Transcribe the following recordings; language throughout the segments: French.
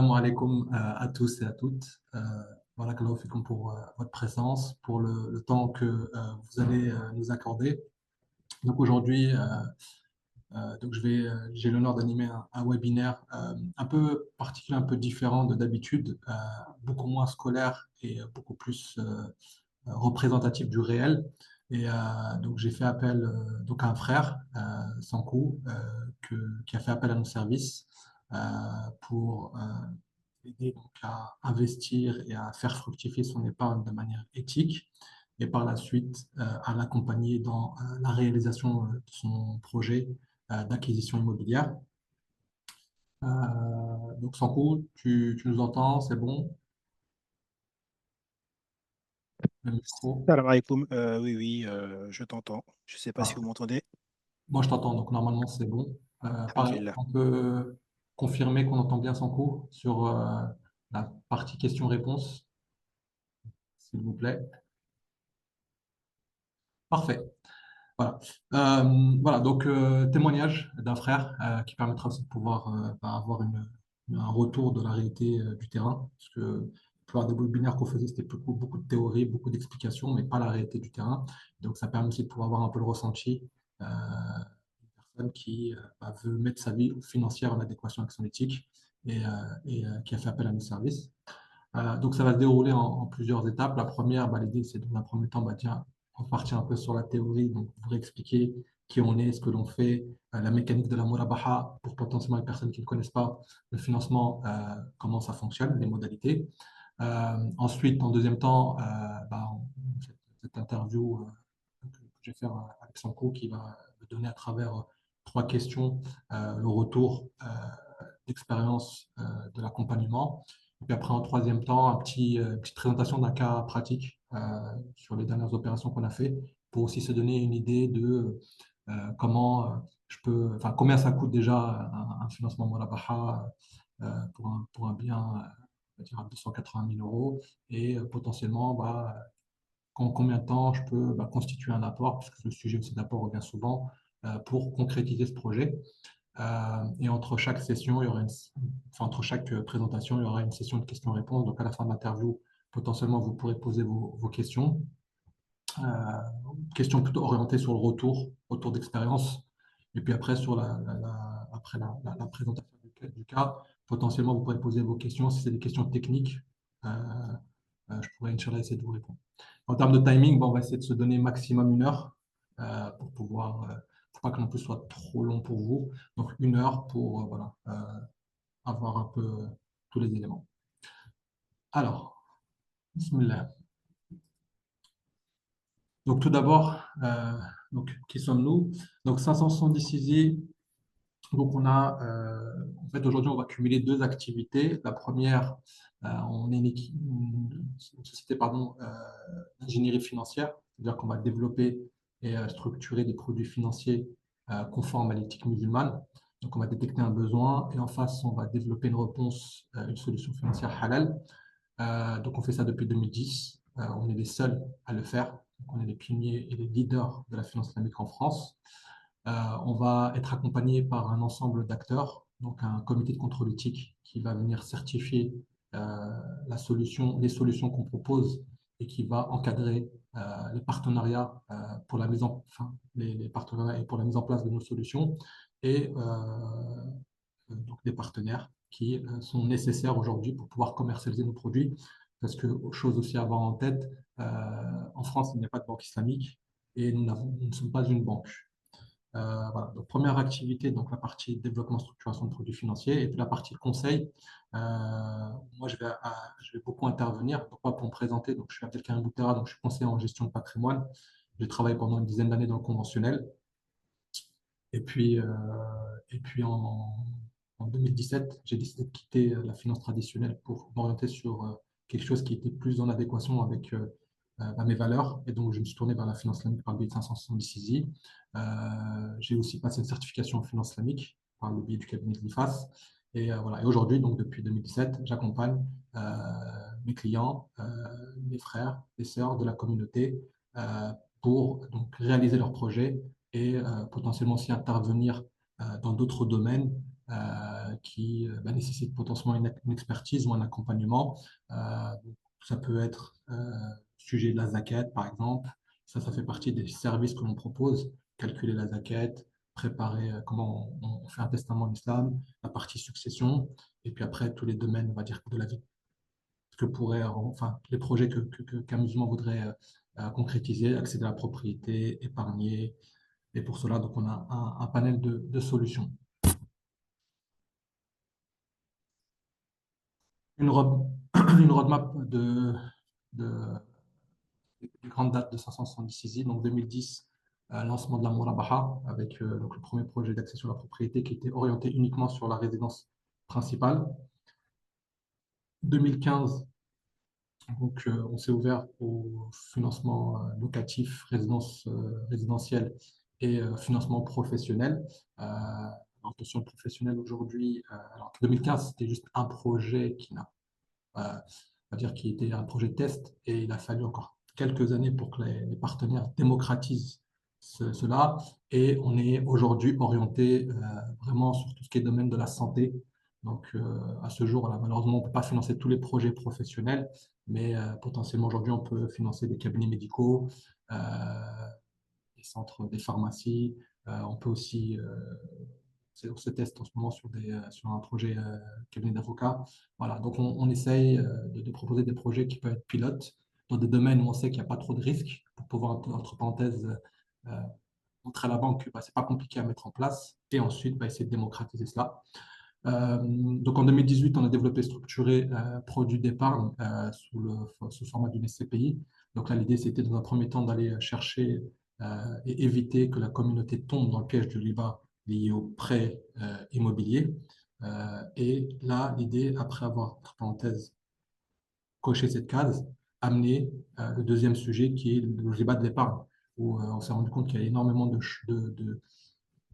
Assalamu alaikum à tous et à toutes. Barakallahu fikum pour votre présence, pour le temps que vous allez nous accorder. Donc aujourd'hui, j'ai l'honneur d'animer un webinaire un peu particulier, un peu différent de d'habitude, beaucoup moins scolaire et beaucoup plus représentatif du réel. Et donc j'ai fait appel donc à un frère, Sankou, qui a fait appel à nos services euh, pour aider donc à investir et à faire fructifier son épargne de manière éthique et par la suite à l'accompagner dans la réalisation de son projet d'acquisition immobilière. Donc Sankou, tu nous entends, c'est bon? Le micro? Salam alaikum. Oui, oui, je t'entends. Je ne sais pas si vous Parfait. m'entendez. Moi, je t'entends, donc normalement, c'est bon. Alhamdulillah. On peut confirmer qu'on entend bien Sankou sur la partie questions-réponses, s'il vous plaît. Parfait. Voilà. Voilà, donc témoignage d'un frère qui permettra aussi de pouvoir avoir un retour de la réalité du terrain, parce que la plupart des webinaires qu'on faisait, c'était beaucoup de théories, beaucoup d'explications, mais pas la réalité du terrain. Donc ça permet aussi de pouvoir avoir un peu le ressenti d'une personne qui veut mettre sa vie financière en adéquation avec son éthique et qui a fait appel à nos services. Donc, ça va se dérouler en plusieurs étapes. La première, l'idée, c'est dans un premier temps, tiens, on partir un peu sur la théorie, donc pour expliquer qui on est, ce que l'on fait, la mécanique de la murabaha pour potentiellement les personnes qui ne connaissent pas le financement, comment ça fonctionne, les modalités. Ensuite, en deuxième temps, cette interview que je vais faire avec Sanko qui va me donner à travers trois questions le retour d'expérience de l'accompagnement. Et puis après, en troisième temps, une petite présentation d'un cas pratique sur les dernières opérations qu'on a fait pour aussi se donner une idée de comment enfin, combien ça coûte déjà un financement Murabaha pour un bien, on va dire à 280 000 euros et potentiellement, combien de temps je peux constituer un apport, puisque le sujet aussi d'apport revient souvent, pour concrétiser ce projet. Et entre chaque session, enfin, entre chaque présentation, il y aura une session de questions-réponses. Donc, à la fin de l'interview, potentiellement, vous pourrez poser vos questions. Euh, Questions plutôt orientées sur le retour d'expérience. Et puis après, après la présentation du cas, potentiellement, vous pourrez poser vos questions. Si c'est des questions techniques, euh, je pourrais, Inch'Allah, essayer de vous répondre. En termes de timing, on va essayer de se donner maximum 1 heure pour pouvoir, faut pas que non plus soit trop long pour vous. Donc 1 heure pour voilà, avoir un peu tous les éléments. Alors, bismillah. Donc tout d'abord, qui sommes-nous? Donc 570 Easy. Donc on a, en fait aujourd'hui on va cumuler deux activités. La première, on est une société d'ingénierie financière, c'est-à-dire qu'on va développer et structurer des produits financiers conformes à l'éthique musulmane. Donc on va détecter un besoin et en face on va développer une réponse, une solution financière halal. Donc on fait ça depuis 2010. On est les seuls à le faire. Donc, on est les pionniers et les leaders de la finance islamique en France. On va être accompagné par un ensemble d'acteurs, donc un comité de contrôle éthique qui va venir certifier les solutions qu'on propose et qui va encadrer les partenariats pour la les partenariats et pour la mise en place de nos solutions et donc des partenaires qui sont nécessaires aujourd'hui pour pouvoir commercialiser nos produits. Parce que, chose aussi à avoir en tête, en France, il n'y a pas de banque islamique et nous ne sommes pas une banque. Voilà. Donc, première activité, donc la partie développement, structuration de produits financiers, et puis la partie conseil. Moi, je vais beaucoup intervenir, donc pas pour me présenter. Donc, je suis Abdelkarim Boutera, donc je suis conseiller en gestion de patrimoine. J'ai travaillé pendant une dizaine d'années dans le conventionnel. Et puis, en 2017, j'ai décidé de quitter la finance traditionnelle pour m'orienter sur quelque chose qui était plus en adéquation avec mes valeurs. Et donc, je me suis tourné vers la finance islamique par le biais de 576 I. J'ai aussi passé une certification en finance islamique par le biais du cabinet de l'IFAS. Et voilà. Et aujourd'hui, donc depuis 2017, j'accompagne mes clients, mes frères, les sœurs de la communauté euh, pour donc réaliser leurs projets et potentiellement aussi intervenir dans d'autres domaines qui nécessitent potentiellement une expertise ou un accompagnement. Donc, ça peut être sujet de la zakat, par exemple. Ça fait partie des services que l'on propose. Calculer la zakat, préparer comment on fait un testament en islam, la partie succession, et puis après tous les domaines, on va dire, de la vie que pourrait, enfin, les projets qu'un musulman voudrait concrétiser, accéder à la propriété, épargner. Et pour cela, donc, on a un panel de solutions. Une, road, une roadmap de, des grandes dates de 570 ISI, donc 2010, lancement de la Murabaha, avec donc le premier projet d'accession à la propriété qui était orienté uniquement sur la résidence principale. 2015, donc, on s'est ouvert au financement locatif, résidentiel et financement professionnel. Attention, professionnel aujourd'hui, alors 2015, c'était juste un projet qui n'a on va dire qui était un projet de test et il a fallu encore quelques années pour que les partenaires démocratisent cela. Et on est aujourd'hui orienté vraiment sur tout ce qui est domaine de la santé. Donc, à ce jour, là, malheureusement, on ne peut pas financer tous les projets professionnels, mais potentiellement aujourd'hui, on peut financer des cabinets médicaux, euh, des centres, des pharmacies. On peut aussi on se teste en ce moment sur un projet cabinet d'avocats. Voilà, donc on essaye de proposer des projets qui peuvent être pilotes dans des domaines où on sait qu'il n'y a pas trop de risques pour pouvoir, entre parenthèses, euh, montrer à la banque que c'est pas compliqué à mettre en place et ensuite essayer de démocratiser cela. Donc en 2018, on a développé et structuré produit d'épargne sous le format d'une SCPI. Donc là, l'idée, c'était dans un premier temps d'aller chercher et éviter que la communauté tombe dans le piège du riba lié au prêt immobilier. Et là, l'idée, après avoir, entre parenthèses, coché cette case, amener le deuxième sujet qui est le riba de l'épargne, où on s'est rendu compte qu'il y a énormément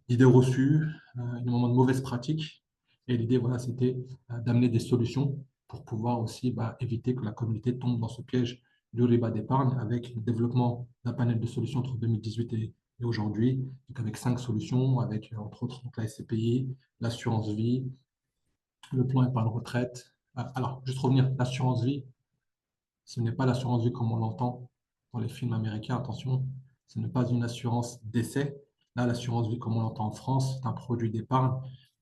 d'idées reçues, énormément de mauvaises pratiques. Et l'idée, voilà, c'était d'amener des solutions pour pouvoir aussi éviter que la communauté tombe dans ce piège du riba d'épargne avec le développement d'un panel de solutions entre 2018 et aujourd'hui, donc avec 5 solutions, avec entre autres donc, la SCPI, l'assurance vie, le plan épargne retraite. Alors, juste revenir, l'assurance vie, ce n'est pas l'assurance vie comme on l'entend dans les films américains, attention, ce n'est pas une assurance décès. Là, l'assurance vie comme on l'entend en France, c'est un produit d'épargne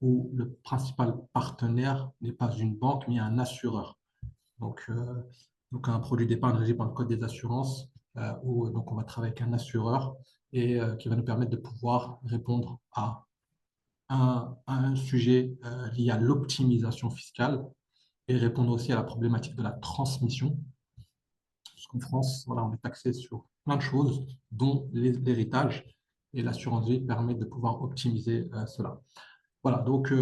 où le principal partenaire n'est pas une banque, mais un assureur. Donc, donc un produit d'épargne régi par le Code des assurances, où donc on va travailler avec un assureur et qui va nous permettre de pouvoir répondre à un sujet lié à l'optimisation fiscale et répondre aussi à la problématique de la transmission. Parce qu'en France, voilà, on est taxé sur plein de choses, dont l'héritage, et l'assurance vie permet de pouvoir optimiser cela. Voilà, donc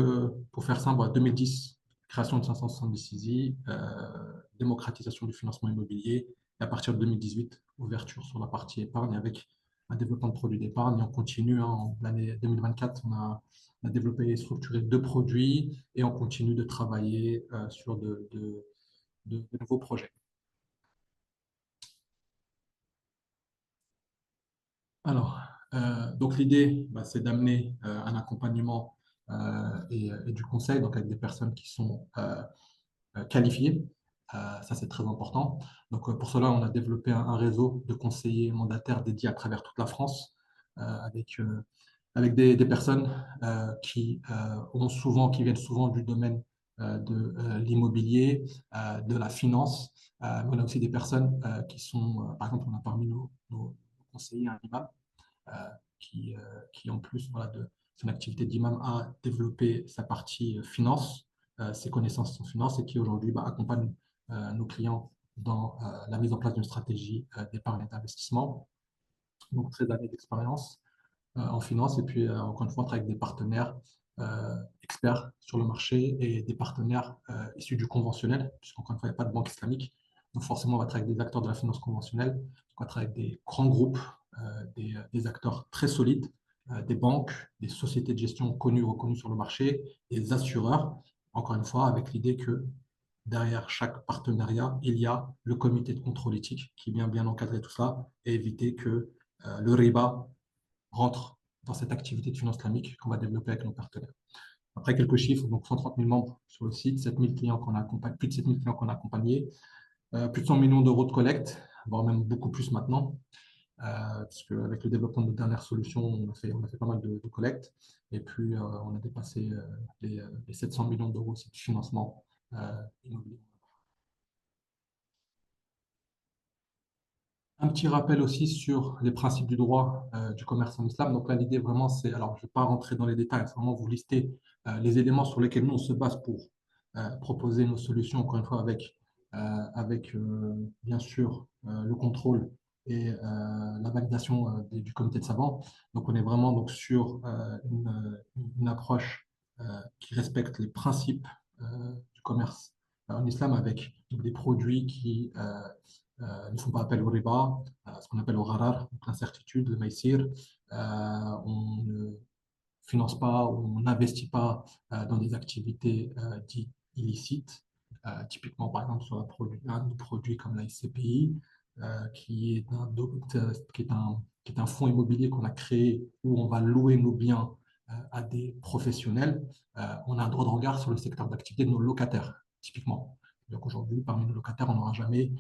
pour faire simple, 2010, création de 570 ISI, démocratisation du financement immobilier, et à partir de 2018, ouverture sur la partie épargne avec un développement de produits d'épargne. Et on continue, hein, en l'année 2024, on a développé et structuré 2 produits et on continue de travailler sur de nouveaux projets. Alors, donc l'idée, c'est d'amener un accompagnement et du conseil, donc avec des personnes qui sont qualifiées. Ça, c'est très important. Donc, pour cela, on a développé un réseau de conseillers mandataires dédiés à travers toute la France, avec des personnes qui viennent souvent du domaine de l'immobilier, de la finance. Mais on a aussi des personnes qui sont, par exemple, on a parmi nos conseillers un imam euh, qui, en plus voilà, de son activité d'imam, a développé sa partie finance, ses connaissances en finance et qui aujourd'hui accompagne nos clients dans la mise en place d'une stratégie d'épargne et d'investissement. Donc, 13 années d'expérience en finance et puis, encore une fois, on travaille avec des partenaires experts sur le marché et des partenaires issus du conventionnel, puisqu'encore une fois, il n'y a pas de banque islamique. Donc, forcément, on va travailler avec des acteurs de la finance conventionnelle, on va travailler avec des grands groupes, des acteurs très solides, des banques, des sociétés de gestion connues, reconnues sur le marché, des assureurs, encore une fois, avec l'idée que derrière chaque partenariat, il y a le comité de contrôle éthique qui vient bien encadrer tout ça et éviter que le riba rentre dans cette activité de finance islamique qu'on va développer avec nos partenaires. Après quelques chiffres, donc 130 000 membres sur le site, 7 000 clients qu'on a accompagnés, plus de 7 000 clients qu'on a accompagnés, plus de 100 millions d'euros de collecte, voire même beaucoup plus maintenant, parce qu'avec le développement de nos dernières solutions, on a fait pas mal de collectes. Et puis, on a dépassé les 700 millions d'euros de financement immobilier. Un petit rappel aussi sur les principes du droit du commerce en islam. Donc là, l'idée vraiment, c'est, alors je ne vais pas rentrer dans les détails, c'est vraiment vous lister les éléments sur lesquels nous, on se base pour proposer nos solutions, encore une fois, avec bien sûr le contrôle et la validation du comité de savants. Donc on est vraiment donc, sur une approche qui respecte les principes du commerce en islam avec des produits qui ne font pas appel au riba, ce qu'on appelle au gharar, donc l'incertitude, le maïsir. On ne finance pas ou on n'investit pas dans des activités dites illicites. Typiquement, par exemple, sur un de nos produits comme la SCPI, qui est un fonds immobilier qu'on a créé où on va louer nos biens à des professionnels. On a un droit de regard sur le secteur d'activité de nos locataires, typiquement. Donc aujourd'hui, parmi nos locataires, on n'aura jamais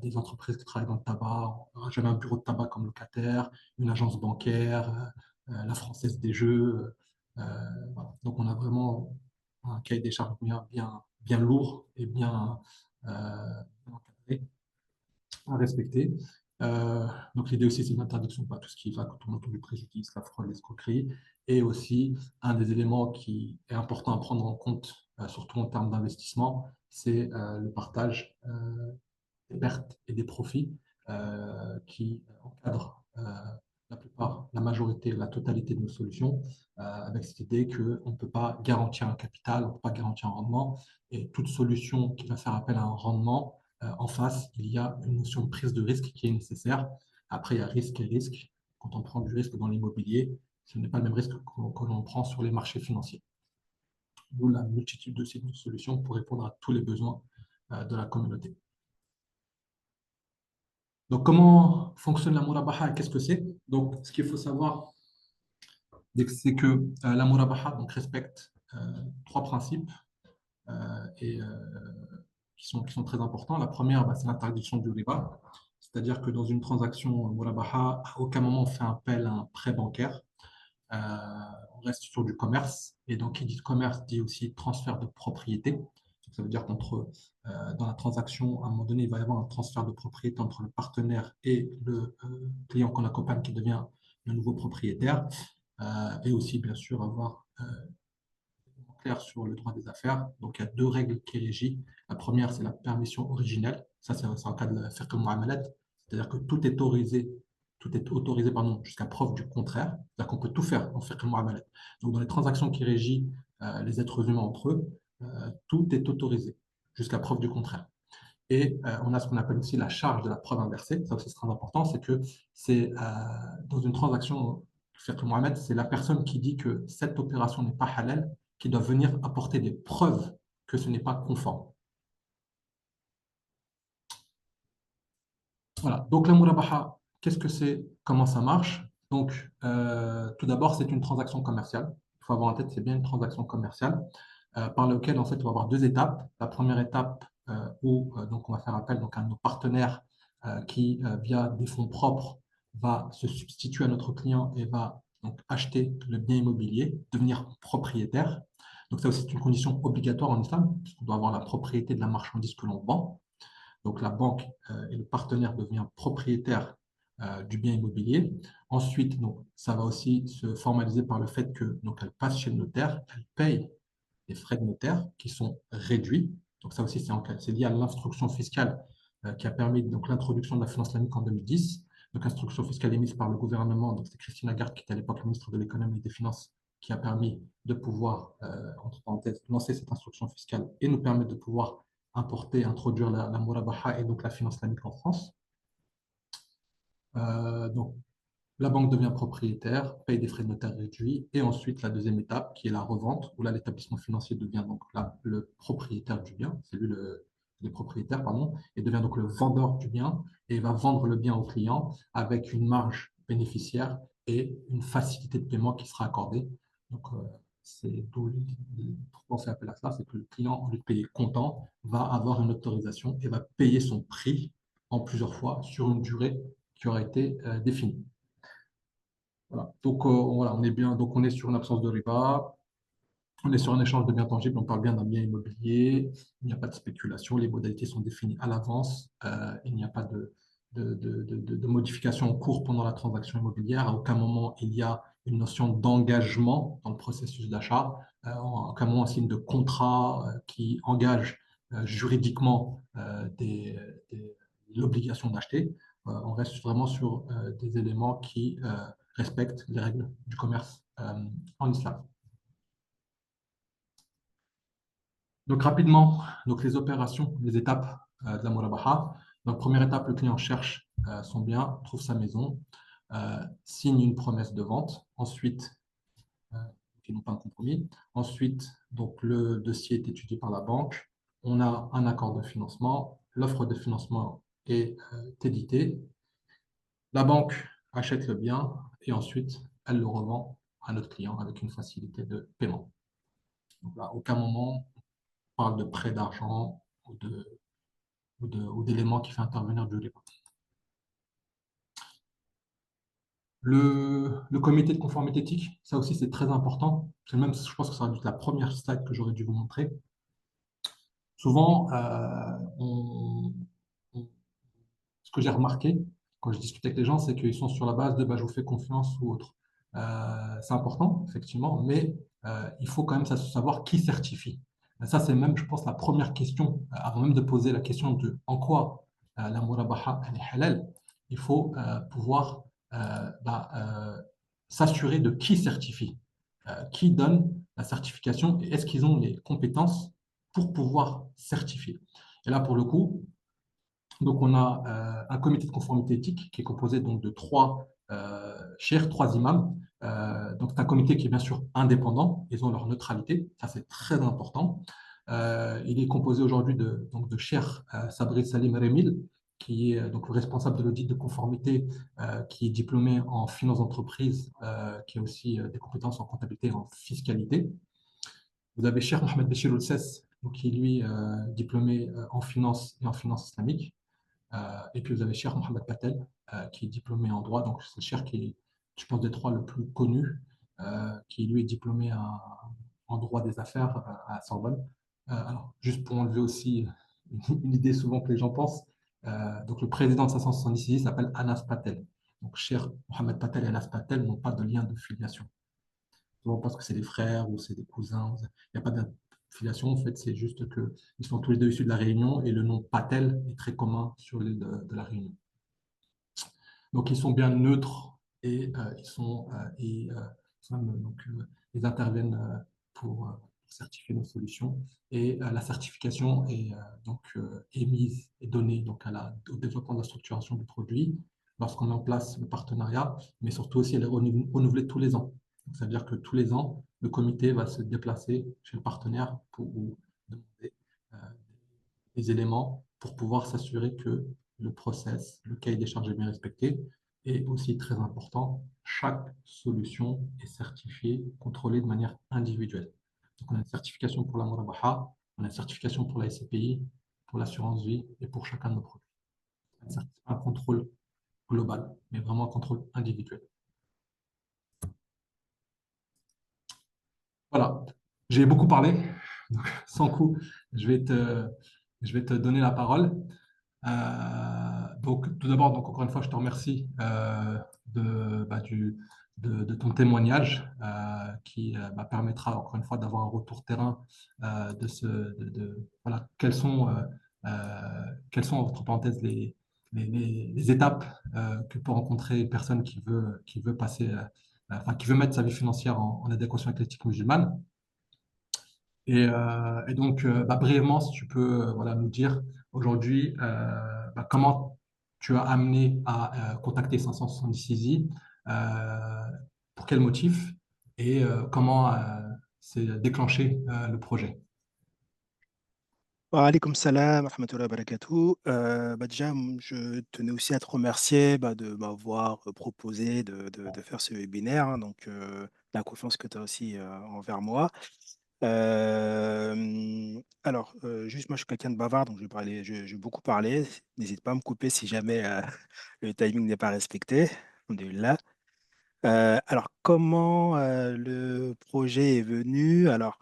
des entreprises qui travaillent dans le tabac, on n'aura jamais un bureau de tabac comme locataire, une agence bancaire, la Française des Jeux. Voilà. Donc on a vraiment un cahier des charges bien lourd et bien encadré à respecter. Donc l'idée aussi, c'est l'interdiction de tout ce qui va tourner autour du préjudice, la fraude, l'escroquerie, et aussi un des éléments qui est important à prendre en compte, surtout en termes d'investissement, c'est le partage des pertes et des profits qui encadrent la majorité, la totalité de nos solutions, avec cette idée qu'on ne peut pas garantir un capital, on ne peut pas garantir un rendement, et toute solution qui va faire appel à un rendement, en face, il y a une notion de prise de risque qui est nécessaire. Après, il y a risque et risque. Quand on prend du risque dans l'immobilier, ce n'est pas le même risque que l'on prend sur les marchés financiers. D'où la multitude de ces solutions pour répondre à tous les besoins de la communauté. Donc, comment fonctionne la murabaha et qu'est-ce que c'est? Donc, ce qu'il faut savoir, c'est que la murabaha donc, respecte trois principes et qui sont très importants. La première, c'est l'interdiction du riba, c'est-à-dire que dans une transaction murabaha, à aucun moment on fait appel à un prêt bancaire. Euh, on reste sur du commerce. Et donc, qui dit commerce dit aussi transfert de propriété. Ça veut dire dans la transaction, à un moment donné, il va y avoir un transfert de propriété entre le partenaire et le client qu'on accompagne qui devient le nouveau propriétaire. Et aussi, bien sûr, avoir clair sur le droit des affaires. Donc, il y a deux règles qui régissent. La première, c'est la permission originelle. Ça, c'est en cas de fiqh al-mu'amalat. C'est-à-dire que tout est autorisé pardon, jusqu'à preuve du contraire. C'est-à-dire qu'on peut tout faire en fiqh al-mu'amalat. Donc, dans les transactions qui régissent les êtres humains entre eux, tout est autorisé jusqu'à preuve du contraire. Et on a ce qu'on appelle aussi la charge de la preuve inversée. Ça aussi, c'est très important. C'est que c'est dans une transaction, Cheikh Mohamed, c'est la personne qui dit que cette opération n'est pas halal, qui doit venir apporter des preuves que ce n'est pas conforme. Voilà. Donc, la murabaha, qu'est-ce que c'est? Comment ça marche? Donc, tout d'abord, c'est une transaction commerciale. Il faut avoir en tête, c'est bien une transaction commerciale par laquelle, en fait, on va avoir deux étapes. La première étape où donc, on va faire appel donc, à nos partenaires qui, via des fonds propres, va se substituer à notre client et va donc, acheter le bien immobilier, devenir propriétaire. Donc, ça aussi, c'est une condition obligatoire en islam, puisqu'on doit avoir la propriété de la marchandise que l'on vend. Donc, la banque et le partenaire devient propriétaire du bien immobilier. Ensuite, donc, ça va aussi se formaliser par le fait que donc, elle passe chez le notaire, elle paye les frais de notaire qui sont réduits. Donc, ça aussi, c'est lié à l'instruction fiscale qui a permis donc, l'introduction de la finance islamique en 2010. Donc, instruction fiscale émise par le gouvernement. Donc, c'est Christine Lagarde qui était à l'époque ministre de l'économie et des finances qui a permis de pouvoir, entre parenthèses, lancer cette instruction fiscale et nous permettre de pouvoir importer, introduire la murabaha et donc la finance islamique en France. Donc, la banque devient propriétaire, paye des frais de notaire réduits, et ensuite la deuxième étape qui est la revente, où là l'établissement financier devient donc là, le propriétaire du bien, c'est lui le propriétaire, pardon, et devient donc le vendeur du bien, et va vendre le bien au client avec une marge bénéficiaire et une facilité de paiement qui sera accordée. Donc, C'est pourquoi on fait appel à ça, c'est que le client, au lieu de payer comptant, va avoir une autorisation et va payer son prix en plusieurs fois sur une durée qui aura été définie. Voilà. Donc, voilà, on est bien, donc on est sur une absence de riba, on est sur un échange de biens tangibles, on parle bien d'un bien immobilier, il n'y a pas de spéculation, les modalités sont définies à l'avance, il n'y a pas de modification en cours pendant la transaction immobilière, à aucun moment il y a une notion d'engagement dans le processus d'achat, à aucun moment un signe de contrat qui engage juridiquement l'obligation d'acheter. On reste vraiment sur des éléments qui respectent les règles du commerce en islam. Donc rapidement, donc les opérations, les étapes de la murabaha. Donc première étape, le client cherche son bien, trouve sa maison, signe une promesse de vente. Ensuite, qui n'ont pas un compromis. Ensuite, donc le dossier est étudié par la banque. On a un accord de financement. L'offre de financement est éditée. La banque achète le bien et ensuite elle le revend à notre client avec une facilité de paiement. Donc là, à aucun moment on parle de prêt d'argent ou d'éléments qui fait intervenir du dépôt. Le comité de conformité éthique, ça aussi c'est très important. C'est même, je pense que ça va être la première slide que j'aurais dû vous montrer. Souvent, ce que j'ai remarqué quand je discute avec les gens, c'est qu'ils sont sur la base de bah, je vous fais confiance ou autre. C'est important, effectivement, mais il faut quand même savoir qui certifie. Ça, c'est même, je pense, la première question, avant même de poser la question de en quoi la murabaha elle est halal, il faut pouvoir s'assurer de qui certifie, qui donne la certification et est-ce qu'ils ont les compétences pour pouvoir certifier. Et là, pour le coup, donc on a un comité de conformité éthique qui est composé donc de trois cheikhs, trois imams. Donc c'est un comité qui est bien sûr indépendant, ils ont leur neutralité, ça c'est très important. Il est composé aujourd'hui donc de cheikh Sabri Salim Remil, qui est donc le responsable de l'audit de conformité, qui est diplômé en finance d'entreprise, qui a aussi des compétences en comptabilité et en fiscalité. Vous avez Cheikh Mohamed Béchir Oussess, qui est lui diplômé en finance et en finance islamique. Et puis vous avez Cheikh Mohamed Patel, qui est diplômé en droit, donc c'est le Cheikh qui est, je pense, des trois le plus connu, qui lui est diplômé en droit des affaires à Sorbonne. Alors, juste pour enlever aussi une idée souvent que les gens pensent, donc le président de 576 s'appelle Anas Patel. Donc Cheikh Mohamed Patel et Anas Patel n'ont pas de lien de filiation. Souvent, on pense que c'est des frères ou c'est des cousins. Il n'y a pas d'affiliation, en fait, c'est juste qu'ils sont tous les deux issus de la Réunion et le nom Patel est très commun sur l'île de la Réunion. Donc, ils sont bien neutres et ils interviennent pour certifier nos solutions. Et la certification est émise et donnée donc, au développement de la structuration du produit lorsqu'on met en place le partenariat, mais surtout aussi elle est renouvelée tous les ans. C'est-à-dire que tous les ans, le comité va se déplacer chez le partenaire pour demander euh, des éléments pour pouvoir s'assurer que le process, le cahier des charges est bien respecté. Et aussi très important, chaque solution est certifiée, contrôlée de manière individuelle. Donc on a une certification pour la Murabaha, on a une certification pour la SCPI, pour l'assurance vie et pour chacun de nos produits. C'est un contrôle global, mais vraiment un contrôle individuel. Voilà, j'ai beaucoup parlé, donc sans coup, je vais te donner la parole. Donc, tout d'abord, donc, encore une fois, je te remercie de ton témoignage qui permettra, encore une fois, d'avoir un retour terrain voilà, quelles sont, entre parenthèses, les étapes que peut rencontrer une personne qui veut passer, qui veut mettre sa vie financière en adéquation avec l'éthique musulmane. Et donc, brièvement, si tu peux voilà, nous dire aujourd'hui comment tu as amené à contacter 576i, pour quel motif et comment s'est déclenché le projet. Wa alaykoum salam, wa rahmatullahi wa barakatuh. Déjà, je tenais aussi à te remercier de m'avoir proposé de faire ce webinaire, hein. Donc, la confiance que tu as aussi envers moi. Alors, juste moi, je suis quelqu'un de bavard, donc je vais beaucoup parler. N'hésite pas à me couper si jamais le timing n'est pas respecté. Alhamdoulilah. Alors, comment le projet est venu? Alors,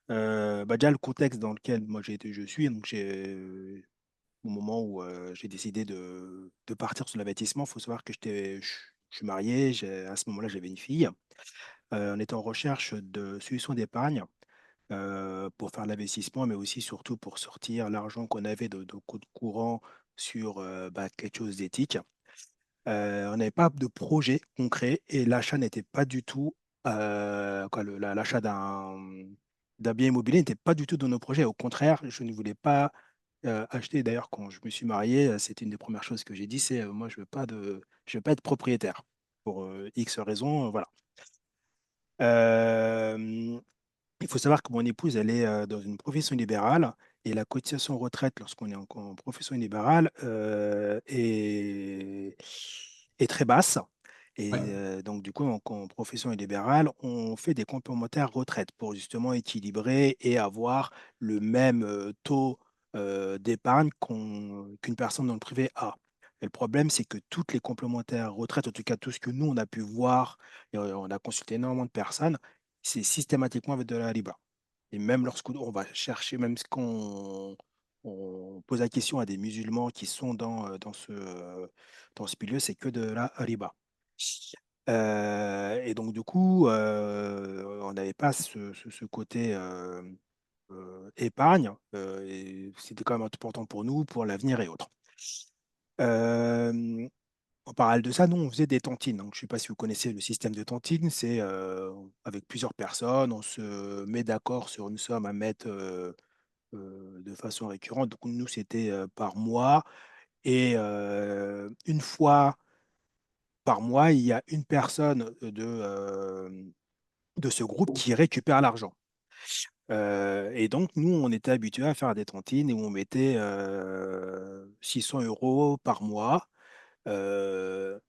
déjà, le contexte dans lequel moi je suis, donc au moment où j'ai décidé de partir sur l'investissement, il faut savoir que je suis marié, à ce moment-là, j'avais une fille. On était en recherche de solutions d'épargne pour faire l'investissement, mais aussi surtout pour sortir l'argent qu'on avait de compte courant sur quelque chose d'éthique. On n'avait pas de projet concret et l'achat n'était pas du tout, l'achat d'un bien immobilier n'était pas du tout dans nos projets. Au contraire, je ne voulais pas acheter. D'ailleurs, quand je me suis marié, c'était une des premières choses que j'ai dit, c'est moi, je veux pas être propriétaire pour X raisons. Voilà. Euh, il faut savoir que mon épouse, elle est dans une profession libérale et la cotisation retraite lorsqu'on est en profession libérale est très basse. Et Ouais. donc, du coup, en profession libérale, on fait des complémentaires retraite pour justement équilibrer et avoir le même taux d'épargne qu'une personne dans le privé a. Et le problème, c'est que toutes les complémentaires retraite, en tout cas tout ce que nous, on a pu voir, et on a consulté énormément de personnes, c'est systématiquement avec de la riba. Et même lorsqu'on va chercher, même quand on pose la question à des musulmans qui sont dans ce milieu, c'est que de la riba. Et donc, du coup, on n'avait pas ce côté épargne. Et c'était quand même important pour nous, pour l'avenir et autres. Euh, En parallèle de ça, nous, on faisait des tontines. Donc, je ne sais pas si vous connaissez le système de tontine. C'est avec plusieurs personnes, on se met d'accord sur une somme à mettre de façon récurrente. Donc, nous, c'était par mois. Et une fois par mois, il y a une personne de ce groupe qui récupère l'argent. Et donc, nous, on était habitués à faire des tontines et on mettait 600 euros par mois. Euh,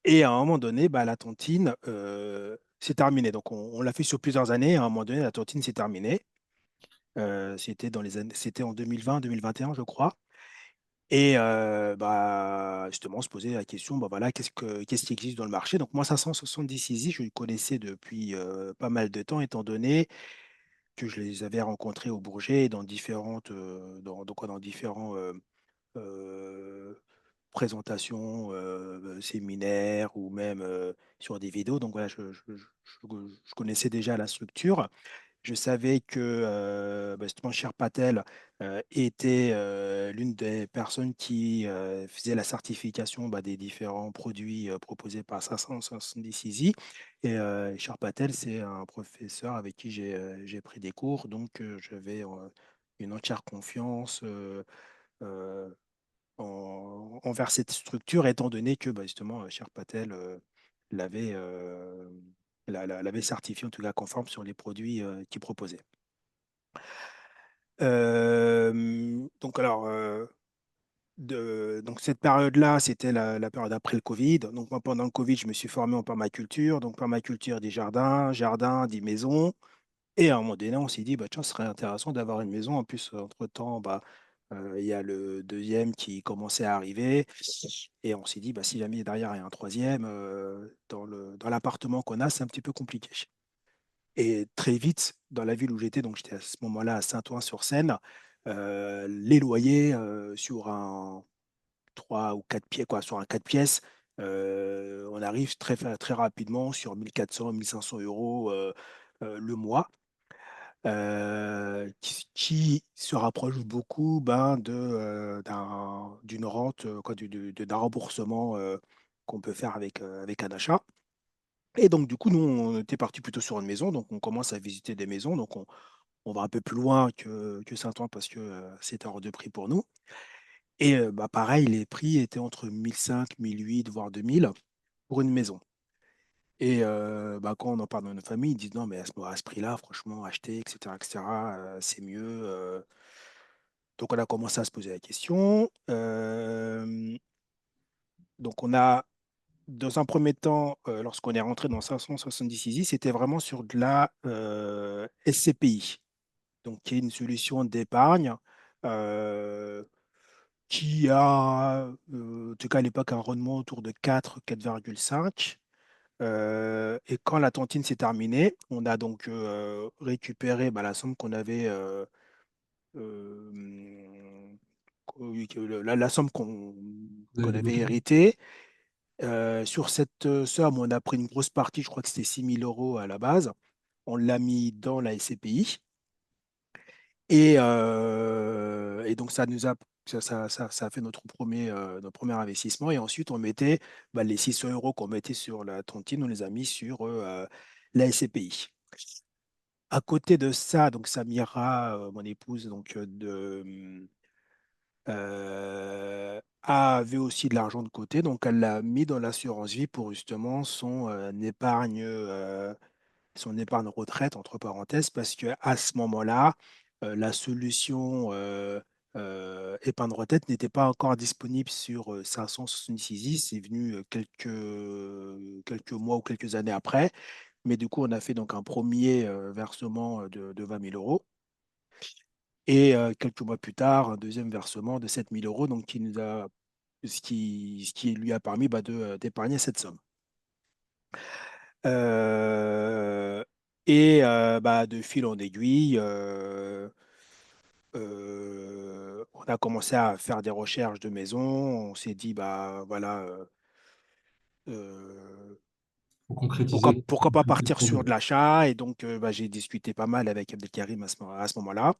Et à un moment donné, bah, la tontine s'est terminée. Donc, on l'a fait sur plusieurs années. À un moment donné, la tontine s'est terminée. C'était en 2020, 2021, je crois. Et bah, justement, on se posait la question, bah, voilà, qu'est-ce qui existe dans le marché? Donc, moi, 570 Easy, je le connaissais depuis pas mal de temps, étant donné que je les avais rencontrés au Bourget dans dans différents euh, présentations, séminaires ou même sur des vidéos. Donc voilà, je connaissais déjà la structure. Je savais que justement Cher Patel était l'une des personnes qui faisait la certification des différents produits proposés par 570 Easy. Et Cher Patel, c'est un professeur avec qui j'ai pris des cours, donc j'avais une entière confiance euh, envers cette structure, étant donné que justement, Cher Patel l'avait certifié, en tout cas conforme sur les produits qu'il proposait. Donc alors, donc cette période-là, c'était la période après le Covid. Donc moi, pendant le Covid, je me suis formé en permaculture. Donc permaculture dit jardin, jardin dit maison. Et à un moment donné, on s'est dit, bah, tiens, ce serait intéressant d'avoir une maison. En plus, entre-temps, il y a le deuxième qui commençait à arriver. Et on s'est dit, bah, si jamais derrière il y a un troisième, dans l'appartement qu'on a, c'est un petit peu compliqué. Et très vite, dans la ville où j'étais, donc j'étais à ce moment-là à Saint-Ouen-sur-Seine, les loyers sur un 3 ou 4 pieds, quoi, sur un 4 pièces, on arrive très rapidement sur 1400, 1500 euros le mois, qui se rapproche beaucoup d'une rente, d'un remboursement qu'on peut faire avec un achat. Et donc, du coup, nous, on était parti plutôt sur une maison. Donc, on commence à visiter des maisons. Donc, on va un peu plus loin que Saint-Ouen parce que c'est hors de prix pour nous. Et pareil, les prix étaient entre 1500, 1008, voire 2000 pour une maison. Et quand on en parle dans nos familles, ils disent non, mais à ce prix-là, franchement, acheter, etc., etc., c'est mieux. Donc, on a commencé à se poser la question. Donc, on a dans un premier temps, lorsqu'on est rentré dans 570 Easy, c'était vraiment sur de la SCPI, donc qui est une solution d'épargne euh, qui a, en tout cas à l'époque, un rendement autour de 4, 4,5. Et quand la tontine s'est terminée, on a donc récupéré bah, la somme qu'on avait, euh, la somme Vous avez qu'on avait débloqué? héritée. Sur cette somme, on a pris une grosse partie, je crois que c'était 6 000 € à la base. On l'a mis dans la SCPI. Et donc, ça a fait notre premier investissement. Et ensuite, on mettait bah, les 600 € qu'on mettait sur la tontine, on les a mis sur la SCPI. À côté de ça, donc Samira, mon épouse, donc, avait aussi de l'argent de côté. Donc, elle l'a mis dans l'assurance vie pour justement son épargne retraite, entre parenthèses, parce que à ce moment-là, la solution épargne retraite n'était pas encore disponible sur 566. C'est venu quelques mois ou quelques années après. Mais du coup, on a fait donc un premier versement de 20 000 euros. Et quelques mois plus tard, un deuxième versement de 7 000 euros, donc ce qui lui a permis bah, d'épargner cette somme. Euh, bah, de fil en aiguille, on a commencé à faire des recherches de maison. On s'est dit, bah voilà, euh, Pour pourquoi, concrétiser, pourquoi pas concrétiser le partir projet. sur de l'achat. Et donc, bah, j'ai discuté pas mal avec Abdelkarim à ce moment-là.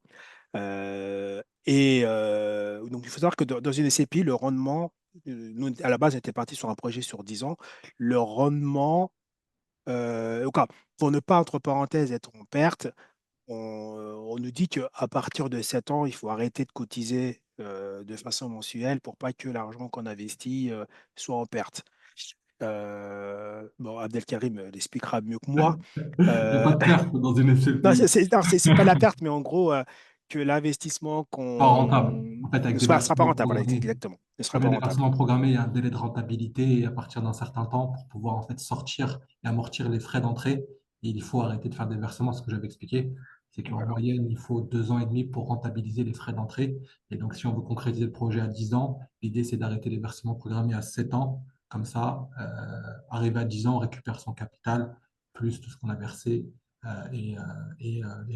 Donc, il faut savoir que dans une SCPI, le rendement, nous, à la base, on était parti sur un projet sur 10 ans. Le rendement, quoi, pour ne pas, entre parenthèses, être en perte, on nous dit qu'à partir de 7 ans, il faut arrêter de cotiser de façon mensuelle pour pas que l'argent qu'on investit soit en perte. Bon, Abdelkarim l'expliquera mieux que moi. Il n'y a pas Euh, de perte dans une non, SCPI. non, c'est pas la perte, mais en gros, que l'investissement Pas rentable. qu'on En fait, avec ne des sera pas versements rentable. Voilà, programmés. exactement. Ne sera pas Avec des rentable. versements programmés, il y a un délai de rentabilité et à partir d'un certain temps, pour pouvoir en fait sortir et amortir les frais d'entrée, il faut arrêter de faire des versements. Ce que j'avais expliqué, c'est qu'en Voilà. moyenne, il faut 2 ans et demi pour rentabiliser les frais d'entrée. Et donc, si on veut concrétiser le projet à 10 ans, l'idée, c'est d'arrêter les versements programmés à 7 ans. Comme ça, arrivé à 10 ans, on récupère son capital, plus tout ce qu'on a versé. Les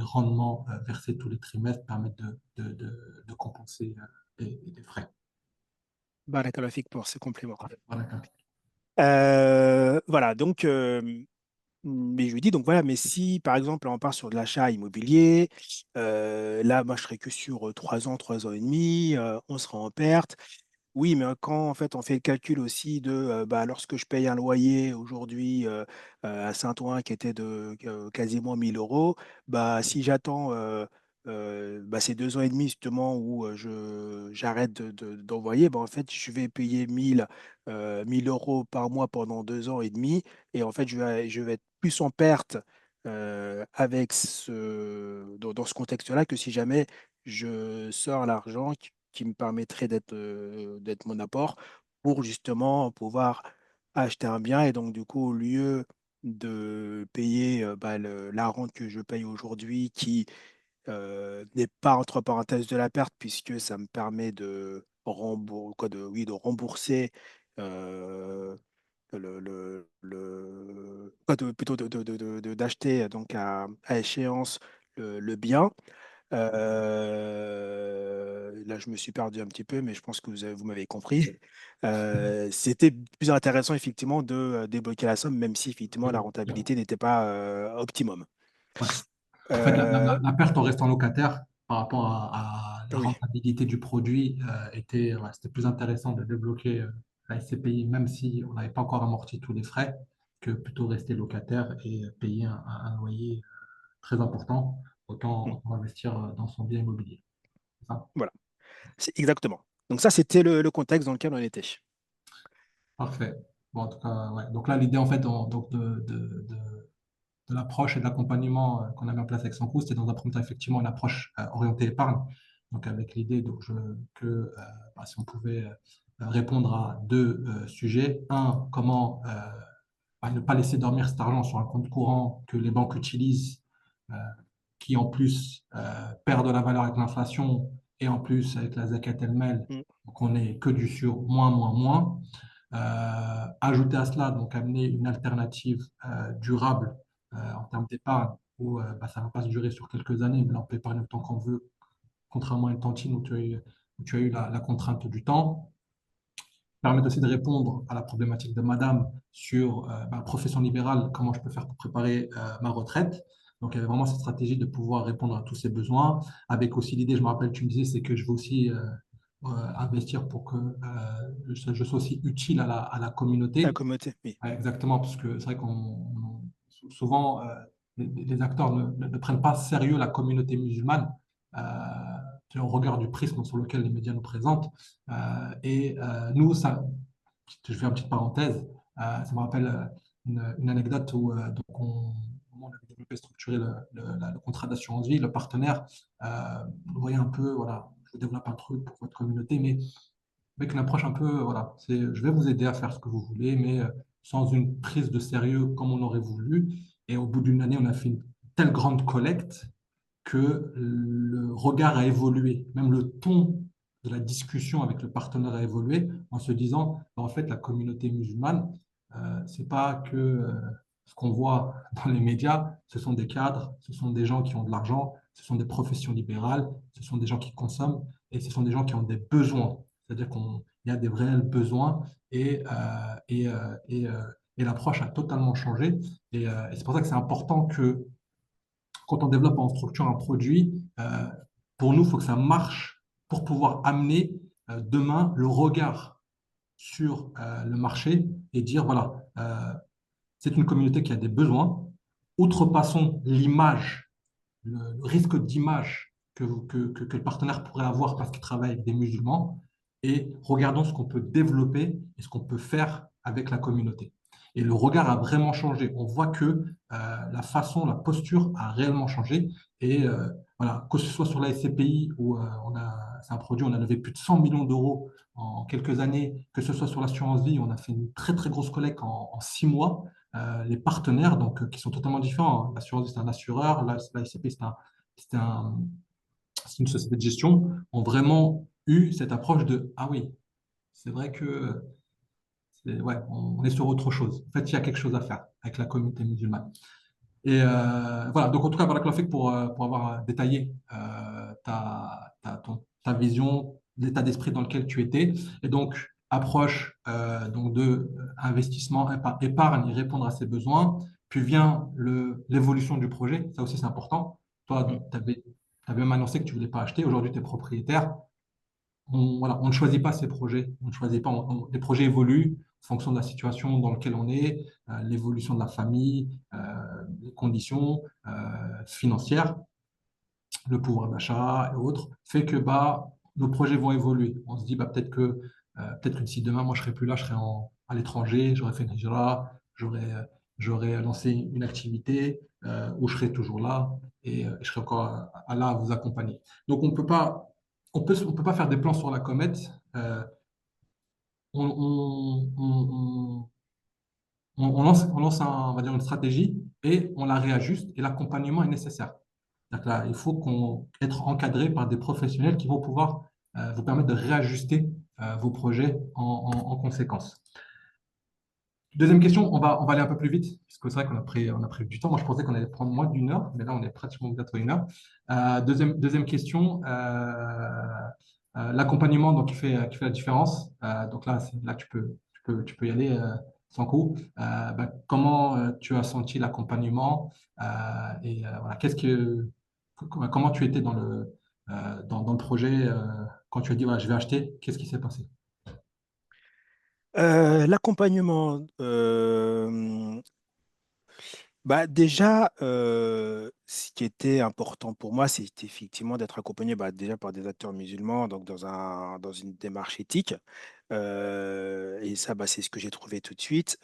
rendements versés tous les trimestres permettent de compenser les frais. Barakallahu fik pour ce complément. Voilà. Voilà, donc, mais je lui dis, donc voilà, mais si par exemple on part sur de l'achat immobilier, là, moi je serais que sur 3 ans et demi, on sera en perte. Oui, mais quand en fait on fait le calcul aussi de bah, lorsque je paye un loyer aujourd'hui à Saint-Ouen qui était de quasiment 1 000 euros, bah, si j'attends bah, ces 2 ans et demi justement où j'arrête d'envoyer, bah, en fait je vais payer 1 000 euros par mois pendant 2 ans et demi et en fait je vais être plus en perte dans ce contexte-là que si jamais je sors l'argent qui me permettrait d'être mon apport pour justement pouvoir acheter un bien. Et donc, du coup, au lieu de payer bah, la rente que je paye aujourd'hui, qui n'est pas entre parenthèses de la perte, puisque ça me permet oui, de rembourser euh, plutôt d'acheter donc à échéance le bien. Là, je me suis perdu un petit peu, mais je pense que vous m'avez compris. C'était plus intéressant, effectivement, de débloquer la somme, même si, effectivement, la rentabilité n'était pas optimum. Ouais. En fait, Euh, la perte en restant locataire par rapport à la oui. rentabilité du produit c'était plus intéressant de débloquer la SCPI, même si on n'avait pas encore amorti tous les frais, que plutôt rester locataire et payer un loyer très important. Mm. Autant investir dans son bien immobilier. C'est ça? Voilà, c'est exactement. Donc ça, c'était le contexte dans lequel on était. Parfait. Bon, en tout cas, ouais. Donc là, l'idée en fait donc de l'approche et de l'accompagnement qu'on a mis en place avec Sankou, c'était dans un premier temps effectivement une approche orientée épargne. Donc avec l'idée que bah, si on pouvait répondre à deux sujets. Un, comment ne pas laisser dormir cet argent sur un compte courant que les banques utilisent, euh, qui en plus perd de la valeur avec l'inflation et en plus avec la zakat elle-même, Mm. donc on est que du sur moins, moins, moins. Ajouter à cela, donc amener une alternative durable en termes d'épargne, où ça ne va pas se durer sur quelques années, mais là on peut épargner autant qu'on veut, contrairement à une tontine où tu as eu la contrainte du temps. Permet aussi de répondre à la problématique de madame sur profession libérale, comment je peux faire pour préparer ma retraite. Donc, il y avait vraiment cette stratégie de pouvoir répondre à tous ces besoins, avec aussi l'idée, je me rappelle, tu me disais, c'est que je veux aussi investir pour que je sois aussi utile à la La communauté. communauté, oui. Ouais, exactement, parce que c'est vrai souvent, les acteurs ne prennent pas sérieux la communauté musulmane au regard du prisme sur lequel les médias nous présentent. Nous, ça, je fais une petite parenthèse, ça me rappelle une anecdote où on avait développé, structuré le contrat d'assurance vie, le partenaire, vous voyez un peu, voilà, je vous développe un truc pour votre communauté, mais avec une approche un peu, voilà, c'est je vais vous aider à faire ce que vous voulez, mais sans une prise de sérieux comme on aurait voulu. Et au bout d'une année, on a fait une telle grande collecte que le regard a évolué, même le ton de la discussion avec le partenaire a évolué en se disant, en fait, la communauté musulmane, c'est pas que ce qu'on voit dans les médias, ce sont des cadres, ce sont des gens qui ont de l'argent, ce sont des professions libérales, ce sont des gens qui consomment et ce sont des gens qui ont des besoins. C'est-à-dire qu'il y a des réels besoins et, euh, et, euh, et, euh, et l'approche a totalement changé. Et c'est pour ça que c'est important que quand on développe, on structure un produit, pour nous, il faut que ça marche pour pouvoir amener demain le regard sur le marché et dire, voilà, c'est une communauté qui a des besoins. Outrepassons l'image, le risque d'image que le partenaire pourrait avoir parce qu'il travaille avec des musulmans et regardons ce qu'on peut développer et ce qu'on peut faire avec la communauté. Et le regard a vraiment changé. On voit que la façon, la posture a réellement changé. Et voilà, que ce soit sur la SCPI où c'est un produit, on a levé plus de 100 millions d'euros en quelques années, que ce soit sur l'assurance vie, on a fait une très très grosse collecte en 6 mois. Les partenaires, donc, qui sont totalement différents. L'assurance vie, c'est un assureur, la SCPI, c'est un- c'est une société de gestion, ont vraiment eu cette approche de ah oui, c'est vrai que ouais, on est sur autre chose. En fait, il y a quelque chose à faire avec la communauté musulmane. Et voilà, donc en tout cas, voilà, Clofik, pour avoir détaillé ta vision, l'état d'esprit dans lequel tu étais. Et donc, approche donc de investissement, épargne et répondre à ses besoins. Puis vient l'évolution du projet. Ça aussi, c'est important. Toi, Mm. tu avais même annoncé que tu ne voulais pas acheter. Aujourd'hui, tu es propriétaire. Voilà, on ne choisit pas ces projets. On ne choisit pas. Les projets évoluent en fonction de la situation dans laquelle on est, l'évolution de la famille, les conditions financières, le pouvoir d'achat et autres, fait que nos projets vont évoluer. On se dit peut-être que d'ici demain, moi, je serai plus là, je serai à l'étranger, j'aurais fait une hijra, j'aurais lancé une activité où je serai toujours là et je serai encore là à vous accompagner. Donc, on peut pas faire des plans sur la comète. On, on- on- on lance on va dire une stratégie et on la réajuste et l'accompagnement est nécessaire. Donc là, il faut être encadré par des professionnels qui vont pouvoir vous permettre de réajuster vos projets en conséquence. Deuxième question, on va aller un peu plus vite, parce que c'est vrai on a pris du temps. Moi, je pensais qu'on allait prendre moins d'une heure, mais là, on est pratiquement bientôt à une heure. Deuxième question, l'accompagnement donc, qui fait la différence. Donc là tu peux y aller sans coup. Comment tu as senti l'accompagnement voilà, comment tu étais dans le projet quand tu as dit voilà, je vais acheter, qu'est-ce qui s'est passé? L'accompagnement, bah déjà, ce qui était important pour moi, c'était effectivement d'être accompagné bah, déjà par des acteurs musulmans, donc dans une démarche éthique. Et ça, bah, c'est ce que j'ai trouvé tout de suite.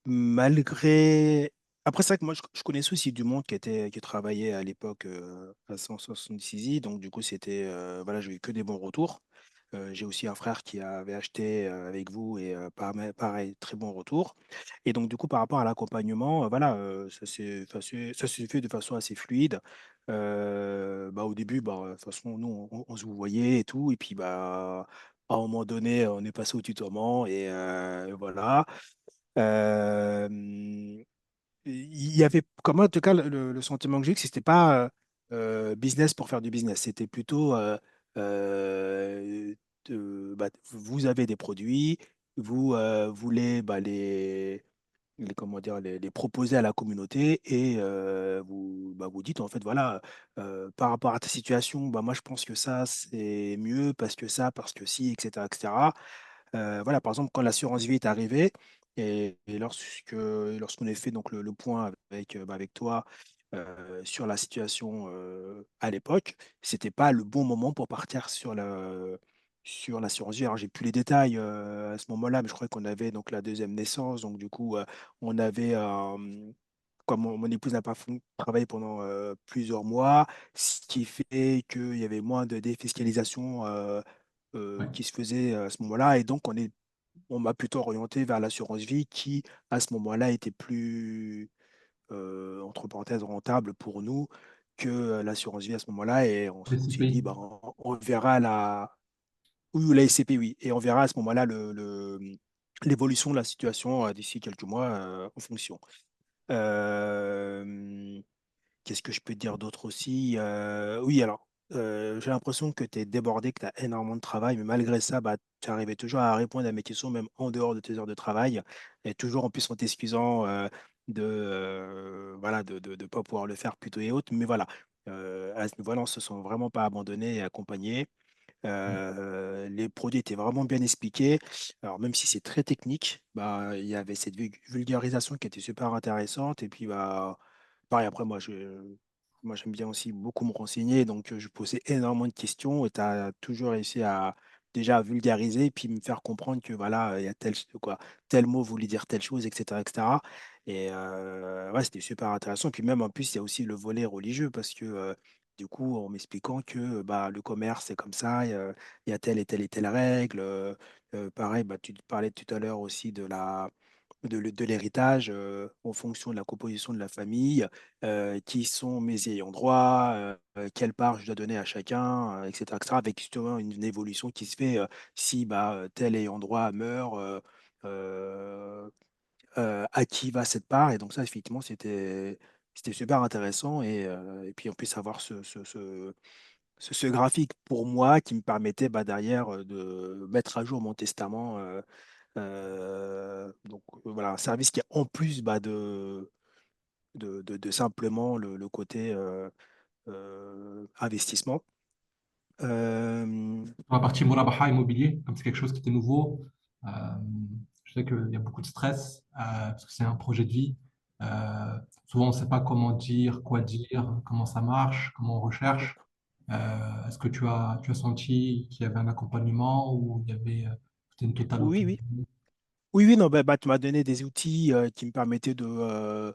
Malgré... Après ça, que moi, je connaissais aussi du monde qui travaillait à l'époque à 166i, donc du coup, voilà, j'ai eu que des bons retours. J'ai aussi un frère qui avait acheté avec vous et pareil, très bon retour. Et donc, du coup, par rapport à l'accompagnement, voilà, ça s'est fait de façon assez fluide. Bah, au début, bah, de toute façon, nous, on se voyait et tout. Et puis, bah, à un moment donné, on est passé au tutoiement et voilà. Euh, il y avait, comme en tout cas, le sentiment que j'ai eu, que c'était pas business pour faire du business. C'était plutôt, euh, bah, vous avez des produits, vous voulez bah, comment dire, les proposer à la communauté et vous dites, en fait, voilà, par rapport à ta situation, bah, moi, je pense que ça, c'est mieux parce que si, etc., etc. Voilà, par exemple, quand l'assurance vie est arrivée et lorsqu'on a fait donc le point avec toi sur la situation à l'époque, c'était pas le bon moment pour partir sur l'assurance vie. Alors, j'ai plus les détails à ce moment-là, mais je crois qu'on avait donc la deuxième naissance. Donc, du coup, on avait, comme mon épouse n'a pas travaillé pendant plusieurs mois, ce qui fait qu'il y avait moins de défiscalisation Ouais. qui se faisait à ce moment-là. Et donc, on m'a plutôt orienté vers l'assurance vie qui, à ce moment-là, était plus, entre parenthèses, rentable pour nous que l'assurance vie à ce moment-là. Et on Les s'est dit, CPI. bah, on verra oui, ou la SCP, oui. Et on verra à ce moment-là l'évolution de la situation d'ici quelques mois en fonction. Euh, Qu'est-ce que je peux te dire d'autre aussi? Oui, alors, j'ai l'impression que tu es débordé, que tu as énormément de travail, mais malgré ça, bah, tu arrivais toujours à répondre à mes questions, même en dehors de tes heures de travail, et toujours en plus en t'excusant voilà, de pas pouvoir le faire plus tôt et autres. Mais voilà, à ce niveau-là, on se sont vraiment pas abandonnés et accompagnés. Les produits étaient vraiment bien expliqués. Alors, même si c'est très technique, bah, il y avait cette vulgarisation qui était super intéressante. Et puis, bah, pareil, après, moi, j'aime bien aussi beaucoup me renseigner. Donc, je posais énormément de questions et tu as toujours réussi à déjà vulgariser et puis me faire comprendre que voilà, il y a tel mot voulait dire telle chose, etc., etc. Et ouais, c'était super intéressant. Puis même en plus, il y a aussi le volet religieux parce que du coup, en m'expliquant que bah, le commerce, c'est comme ça, il y a telle et telle règle. Pareil, bah, tu parlais tout à l'heure aussi de l'héritage en fonction de la composition de la famille, qui sont mes ayants droit, quelle part je dois donner à chacun, etc., etc., avec justement une évolution qui se fait si bah, tel ayant droit meurt. Euh, à qui va cette part. Et donc ça, effectivement, c'était super intéressant. Et puis, on puisse avoir ce graphique pour moi qui me permettait bah, derrière de mettre à jour mon testament. Voilà, un service qui, en plus bah, de simplement le côté investissement. Euh, Dans la partie Murabaha immobilier, comme c'est quelque chose qui était nouveau, euh, je sais qu'il y a beaucoup de stress parce que c'est un projet de vie. Souvent, on ne sait pas comment dire, comment ça marche, comment on recherche. Est-ce que tu as senti qu'il y avait un accompagnement ou il y avait c'était une totale oui, oui. autonomie? Oui, oui, non, bah, tu m'as donné des outils qui me permettaient de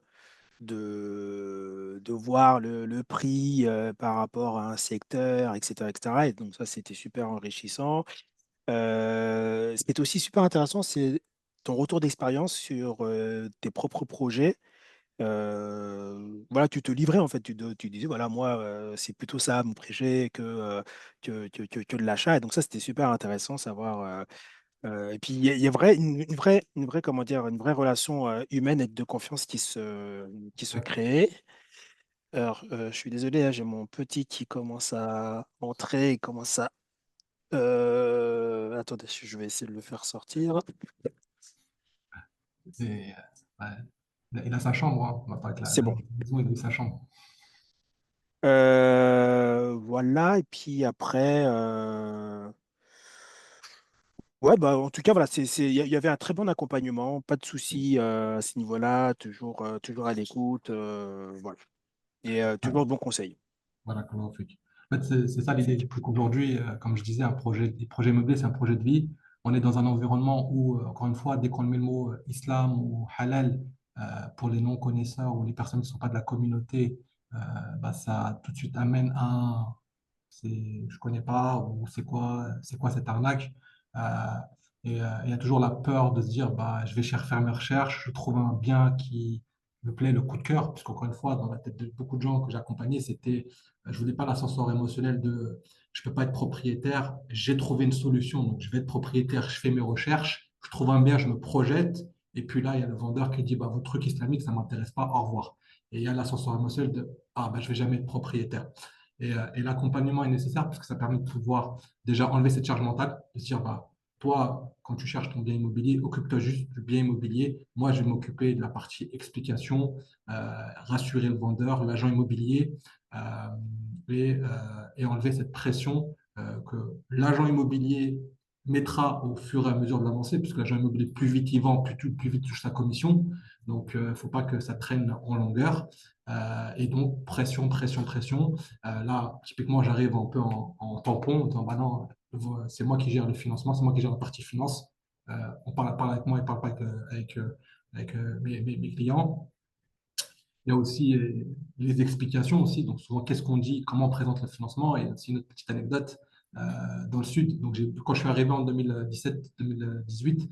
voir le prix par rapport à un secteur, etc., etc. Et donc ça, c'était super enrichissant. Ce qui est aussi super intéressant, c'est ton retour d'expérience sur tes propres projets. Voilà, tu te livrais en fait, tu disais, voilà, moi, c'est plutôt ça mon projet que de l'achat. Et donc ça, c'était super intéressant, savoir. Et puis, il y a une vraie, comment dire, une vraie relation humaine et de confiance qui se Ouais. crée. Alors, je suis désolé, hein, j'ai mon petit qui commence à entrer, il commence à... attendez, je vais essayer de le faire sortir. Ouais, il a sa chambre, hein. On va pas avec C'est la bon. maison, il a sa chambre. Voilà, et puis après, ouais, bah, en tout cas, voilà, il y avait un très bon accompagnement, pas de souci à ce niveau-là, toujours à l'écoute, voilà. Et toujours de bons conseils. Voilà, comment on fait. En fait, c'est ça l'idée. C'est qu'aujourd'hui, comme je disais, les projets immobiliers, c'est un projet de vie. On est dans un environnement où, encore une fois, dès qu'on met le mot islam ou halal pour les non-connaisseurs ou les personnes qui ne sont pas de la communauté, bah, ça tout de suite amène je connais pas, ou c'est quoi cette arnaque. Euh, il y a toujours la peur de se dire, bah, je vais faire mes recherches, je trouve un bien qui me plaît, le coup de cœur, parce qu'encore une fois, dans la tête de beaucoup de gens que j'accompagnais, c'était, je voulais pas l'ascenseur émotionnel de, je peux pas être propriétaire, j'ai trouvé une solution, donc je vais être propriétaire, je fais mes recherches, je trouve un bien, je me projette, et puis là, il y a le vendeur qui dit, bah, votre truc islamique, ça m'intéresse pas, au revoir. Et il y a l'ascenseur émotionnel de, ah, bah, je vais jamais être propriétaire. Et l'accompagnement est nécessaire parce que ça permet de pouvoir déjà enlever cette charge mentale, de se dire, bah, toi, quand tu cherches ton bien immobilier, occupe-toi juste du bien immobilier. Moi, je vais m'occuper de la partie explication, rassurer le vendeur, l'agent immobilier, euh, et enlever cette pression que l'agent immobilier mettra au fur et à mesure de l'avancée, puisque l'agent immobilier, plus vite il vend, plus vite touche sa commission. Donc, il ne faut pas que ça traîne en longueur. Et donc, pression, pression, pression. Là, typiquement, j'arrive un peu en tampon, en disant, bah non, c'est moi qui gère le financement, c'est moi qui gère la partie finance. Euh, parle avec moi et parle pas avec mes clients. Il y a aussi les explications aussi. Donc souvent, qu'est-ce qu'on dit, comment on présente le financement. Et aussi une autre petite anecdote dans le sud. Donc quand je suis arrivé en 2017-2018,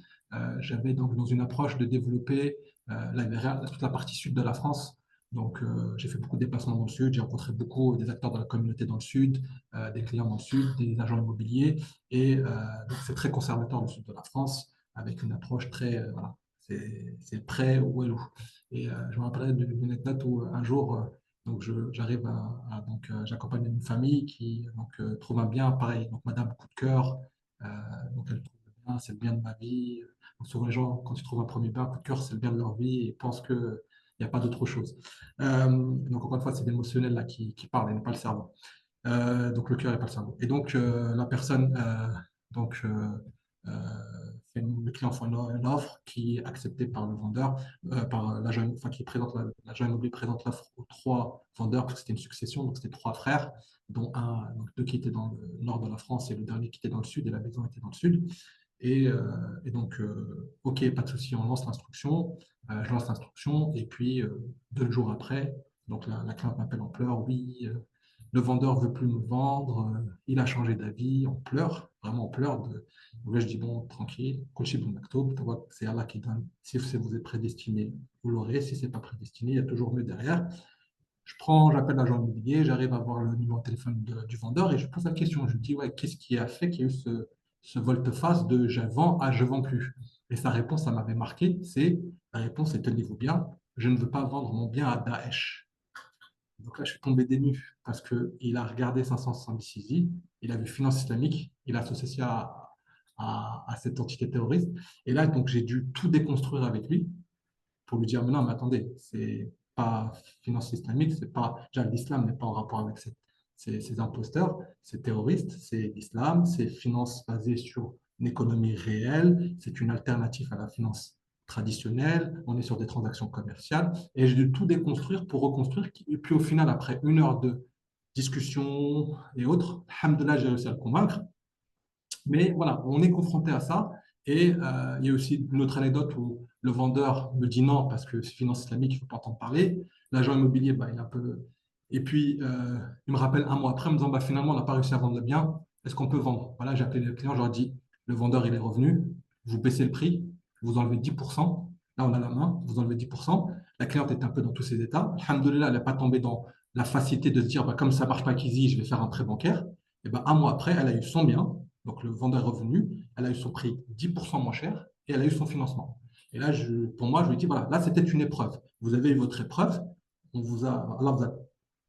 j'avais donc dans une approche de développer toute la partie sud de la France. Donc j'ai fait beaucoup de déplacements dans le sud. J'ai rencontré beaucoup des acteurs de la communauté dans le sud, des clients dans le sud, des agents immobiliers. Et donc c'est très conservateur le sud de la France avec une approche très voilà, c'est prêt ou est où. Et je me rappellerai d'une anecdote où un jour, donc j'arrive donc j'accompagne une famille qui donc trouve un bien pareil. Donc Madame coup de cœur, euh, donc elle trouve le bien, c'est le bien de ma vie. Donc souvent les gens quand ils trouvent un premier bien, coup de cœur, c'est le bien de leur vie et pensent que il n'y a pas d'autre chose. Donc encore une fois, c'est l'émotionnel là qui parle et non pas le cerveau. Donc le cœur et pas le cerveau. Et donc la personne donc euh, le client fait une offre qui est acceptée par le vendeur, par l'agent, enfin qui présente l'agent immobilier présente l'offre aux trois vendeurs parce que c'était une succession, donc c'était trois frères, dont donc deux qui étaient dans le nord de la France et le dernier qui était dans le sud et la maison était dans le sud. Et donc, OK, pas de souci, on lance l'instruction. Je lance l'instruction et puis 2 jours après, donc la cliente m'appelle en pleurs. Oui, le vendeur veut plus me vendre, il a changé d'avis, on pleure, vraiment on pleure. Donc là, je dis bon, tranquille, coachez bon octobre, c'est Allah qui donne. Si vous êtes prédestiné, vous l'aurez. Si c'est pas prédestiné, il y a toujours mieux derrière. J'appelle l'agent immobilier, j'arrive à voir le numéro de téléphone du vendeur et je pose la question. Je lui dis, ouais, qu'est-ce qui a fait qu'il y a eu ce volte-face de je vends à je vends plus? Et sa réponse, ça m'avait marqué, la réponse est, tenez-vous bien, je ne veux pas vendre mon bien à Daesh. Donc là, je suis tombé des nues parce qu'il a regardé 570 ISI, il a vu finance islamique, il a associé ça à cette entité terroriste. Et là, donc, j'ai dû tout déconstruire avec lui pour lui dire, mais non, mais attendez, c'est pas finance islamique, c'est pas, déjà l'islam n'est pas en rapport avec ces imposteurs, c'est terroriste, c'est l'islam, c'est finance basée sur une économie réelle, c'est une alternative à la finance traditionnelle, on est sur des transactions commerciales, et j'ai dû tout déconstruire pour reconstruire, et puis au final, après 1 heure de discussion et autres, alhamdoulilah, j'ai réussi à le convaincre, mais voilà, on est confronté à ça. Et il y a aussi une autre anecdote où le vendeur me dit non parce que c'est finance islamique, il ne faut pas entendre parler. L'agent immobilier, bah, il est un peu. Et puis, il me rappelle 1 mois après en me disant bah, finalement, on n'a pas réussi à vendre le bien. Est-ce qu'on peut vendre? Voilà, j'ai appelé le client, j'aurais dit le vendeur, il est revenu. Vous baissez le prix, vous enlevez 10%. Là, on a la main, vous enlevez 10%. La cliente est un peu dans tous ses états. Alhamdoulilah, elle n'est pas tombée dans la facilité de se dire bah, comme ça ne marche pas qu'Easy, je vais faire un prêt bancaire. Et ben, 1 mois après, elle a eu son bien. Donc, le vendeur est revenu, elle a eu son prix 10% moins cher et elle a eu son financement. Et là, pour moi, je lui dis, voilà, là, c'était une épreuve. Vous avez eu votre épreuve, Allah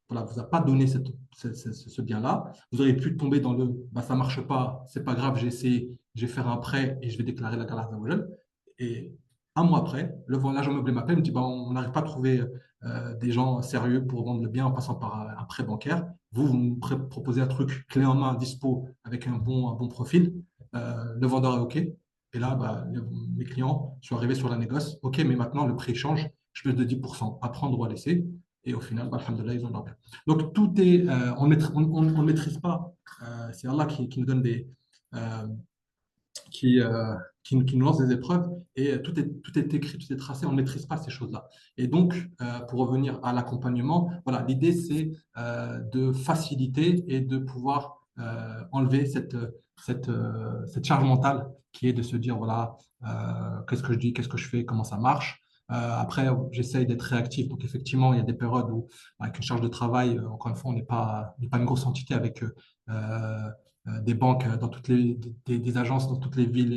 vous a pas donné ce bien-là. Vous auriez pu tomber dans bah, ça marche pas, c'est pas grave, j'ai essayé, je vais faire un prêt et je vais déclarer la galère d'Azawajal. Et 1 mois après, l'agent immobilier m'appelle, me dit, bah, on n'arrive pas à trouver des gens sérieux pour vendre le bien en passant par un prêt bancaire. Vous me proposez un truc clé en main, dispo, avec un bon profil. Le vendeur est OK. Et là, bah, mes clients sont arrivés sur la négoce. OK, mais maintenant, le prix change. Je baisse de 10%. À prendre ou à laisser. Et au final, bah, alhamdoulilah, ils ont leur bien. Donc, tout est, on ne maîtrise pas. C'est Allah qui nous donne euh, qui, qui nous lance des épreuves et tout est écrit, tout est tracé, on ne maîtrise pas ces choses-là. Et donc, pour revenir à l'accompagnement, voilà, l'idée c'est de faciliter et de pouvoir enlever cette charge mentale qui est de se dire, voilà, qu'est-ce que je dis, qu'est-ce que je fais, comment ça marche. Après, j'essaye d'être réactif. Donc, effectivement, il y a des périodes où, avec une charge de travail, encore une fois, on n'est pas une grosse entité avec des banques dans toutes des agences dans toutes les villes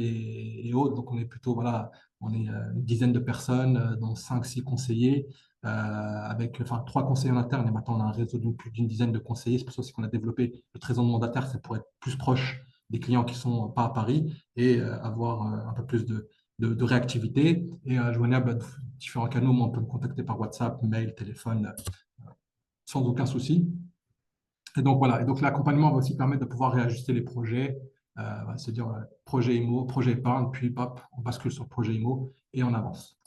et autres. Donc, on est plutôt, voilà, on est une dizaine de personnes, dont cinq, six conseillers, avec, enfin, trois conseillers en interne. Et maintenant, on a un réseau d'une plus d'une dizaine de conseillers. C'est pour ça aussi qu'on a développé le trésor mandataire, c'est pour être plus proche des clients qui sont pas à Paris et avoir un peu plus de réactivité et joignable à différents canaux. Moi, on peut me contacter par WhatsApp, mail, téléphone, sans aucun souci. Et donc voilà, et donc l'accompagnement va aussi permettre de pouvoir réajuster les projets, se dire projet IMO, projet épargne, puis hop, on bascule sur projet IMO et on avance.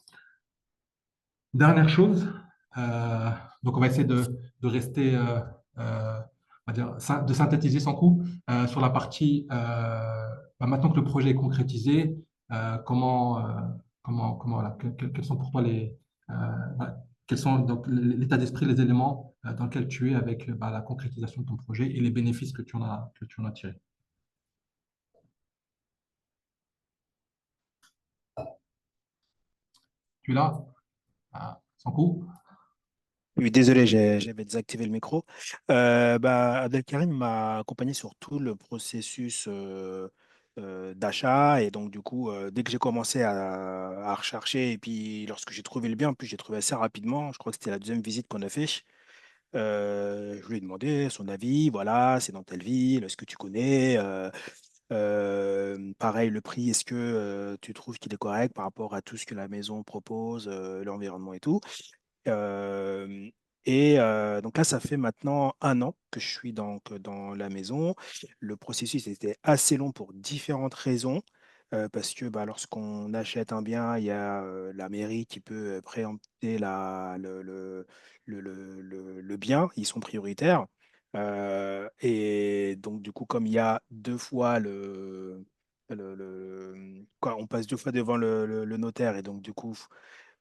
Dernière chose, donc on va essayer de rester, on va dire, de synthétiser sans coup sur la partie, maintenant que le projet est concrétisé, comment, voilà, quels sont pour toi euh, voilà, quels sont donc l'état d'esprit, les éléments dans lesquels tu es avec la concrétisation de ton projet et les bénéfices que tu en as tirés. Tu es là, sans coup? Oui, désolé, j'avais désactivé le micro. Abdelkarim m'a accompagné sur tout le processus d'achat. Et donc, du coup, dès que j'ai commencé à rechercher, et puis lorsque j'ai trouvé le bien, en plus, j'ai trouvé assez rapidement. Je crois que c'était la deuxième visite qu'on a fait. Je lui ai demandé son avis. Voilà, c'est dans telle ville, est-ce que tu connais? Pareil, le prix, est-ce que tu trouves qu'il est correct par rapport à tout ce que la maison propose, l'environnement et tout? Euh, donc là, ça fait maintenant un an que je suis dans la maison. Le processus était assez long pour différentes raisons. Parce que lorsqu'on achète un bien, il y a la mairie qui peut préempter le bien, ils sont prioritaires. Et donc, du coup, comme il y a deux fois quoi, on passe deux fois devant le notaire, et donc, du coup,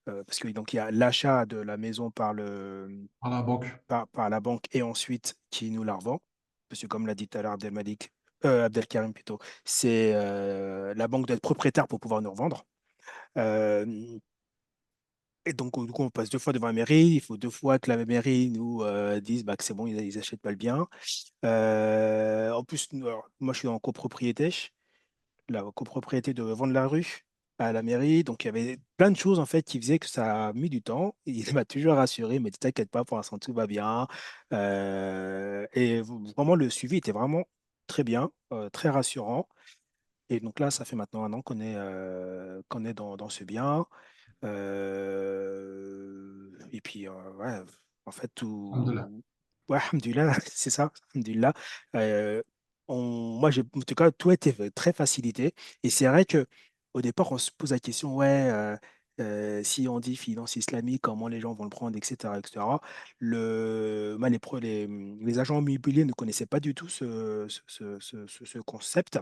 parce que donc il y a l'achat de la maison À la banque. par la banque et ensuite qui nous la revend. Parce que comme l'a dit tout à l'heure Abdelkarim plutôt, c'est la banque doit être propriétaire pour pouvoir nous revendre. Euh, et donc, du coup, on passe deux fois devant la mairie. Il faut deux fois que la mairie nous dise que c'est bon, ils achètent pas le bien. En plus, alors, moi, je suis en copropriété, la copropriété de vendre la rue à la mairie. Donc, il y avait plein de choses en fait qui faisaient que ça a mis du temps. Il m'a toujours rassuré, il m'a dit t'inquiète pas, pour l'instant tout va bien. Vraiment, le suivi était vraiment très bien, très rassurant. Et donc là, ça fait maintenant un an qu'on est dans ce bien. Et puis, ouais, en fait, Alhamdoulilah. tout. Ouais, alhamdoulilah, c'est ça, alhamdoulilah. Moi, en tout cas, tout a été très facilité. Et c'est vrai que au départ, on se pose la question, ouais, si on dit finance islamique, comment les gens vont le prendre, etc., etc. Moi, les agents immobiliers ne connaissaient pas du tout ce concept.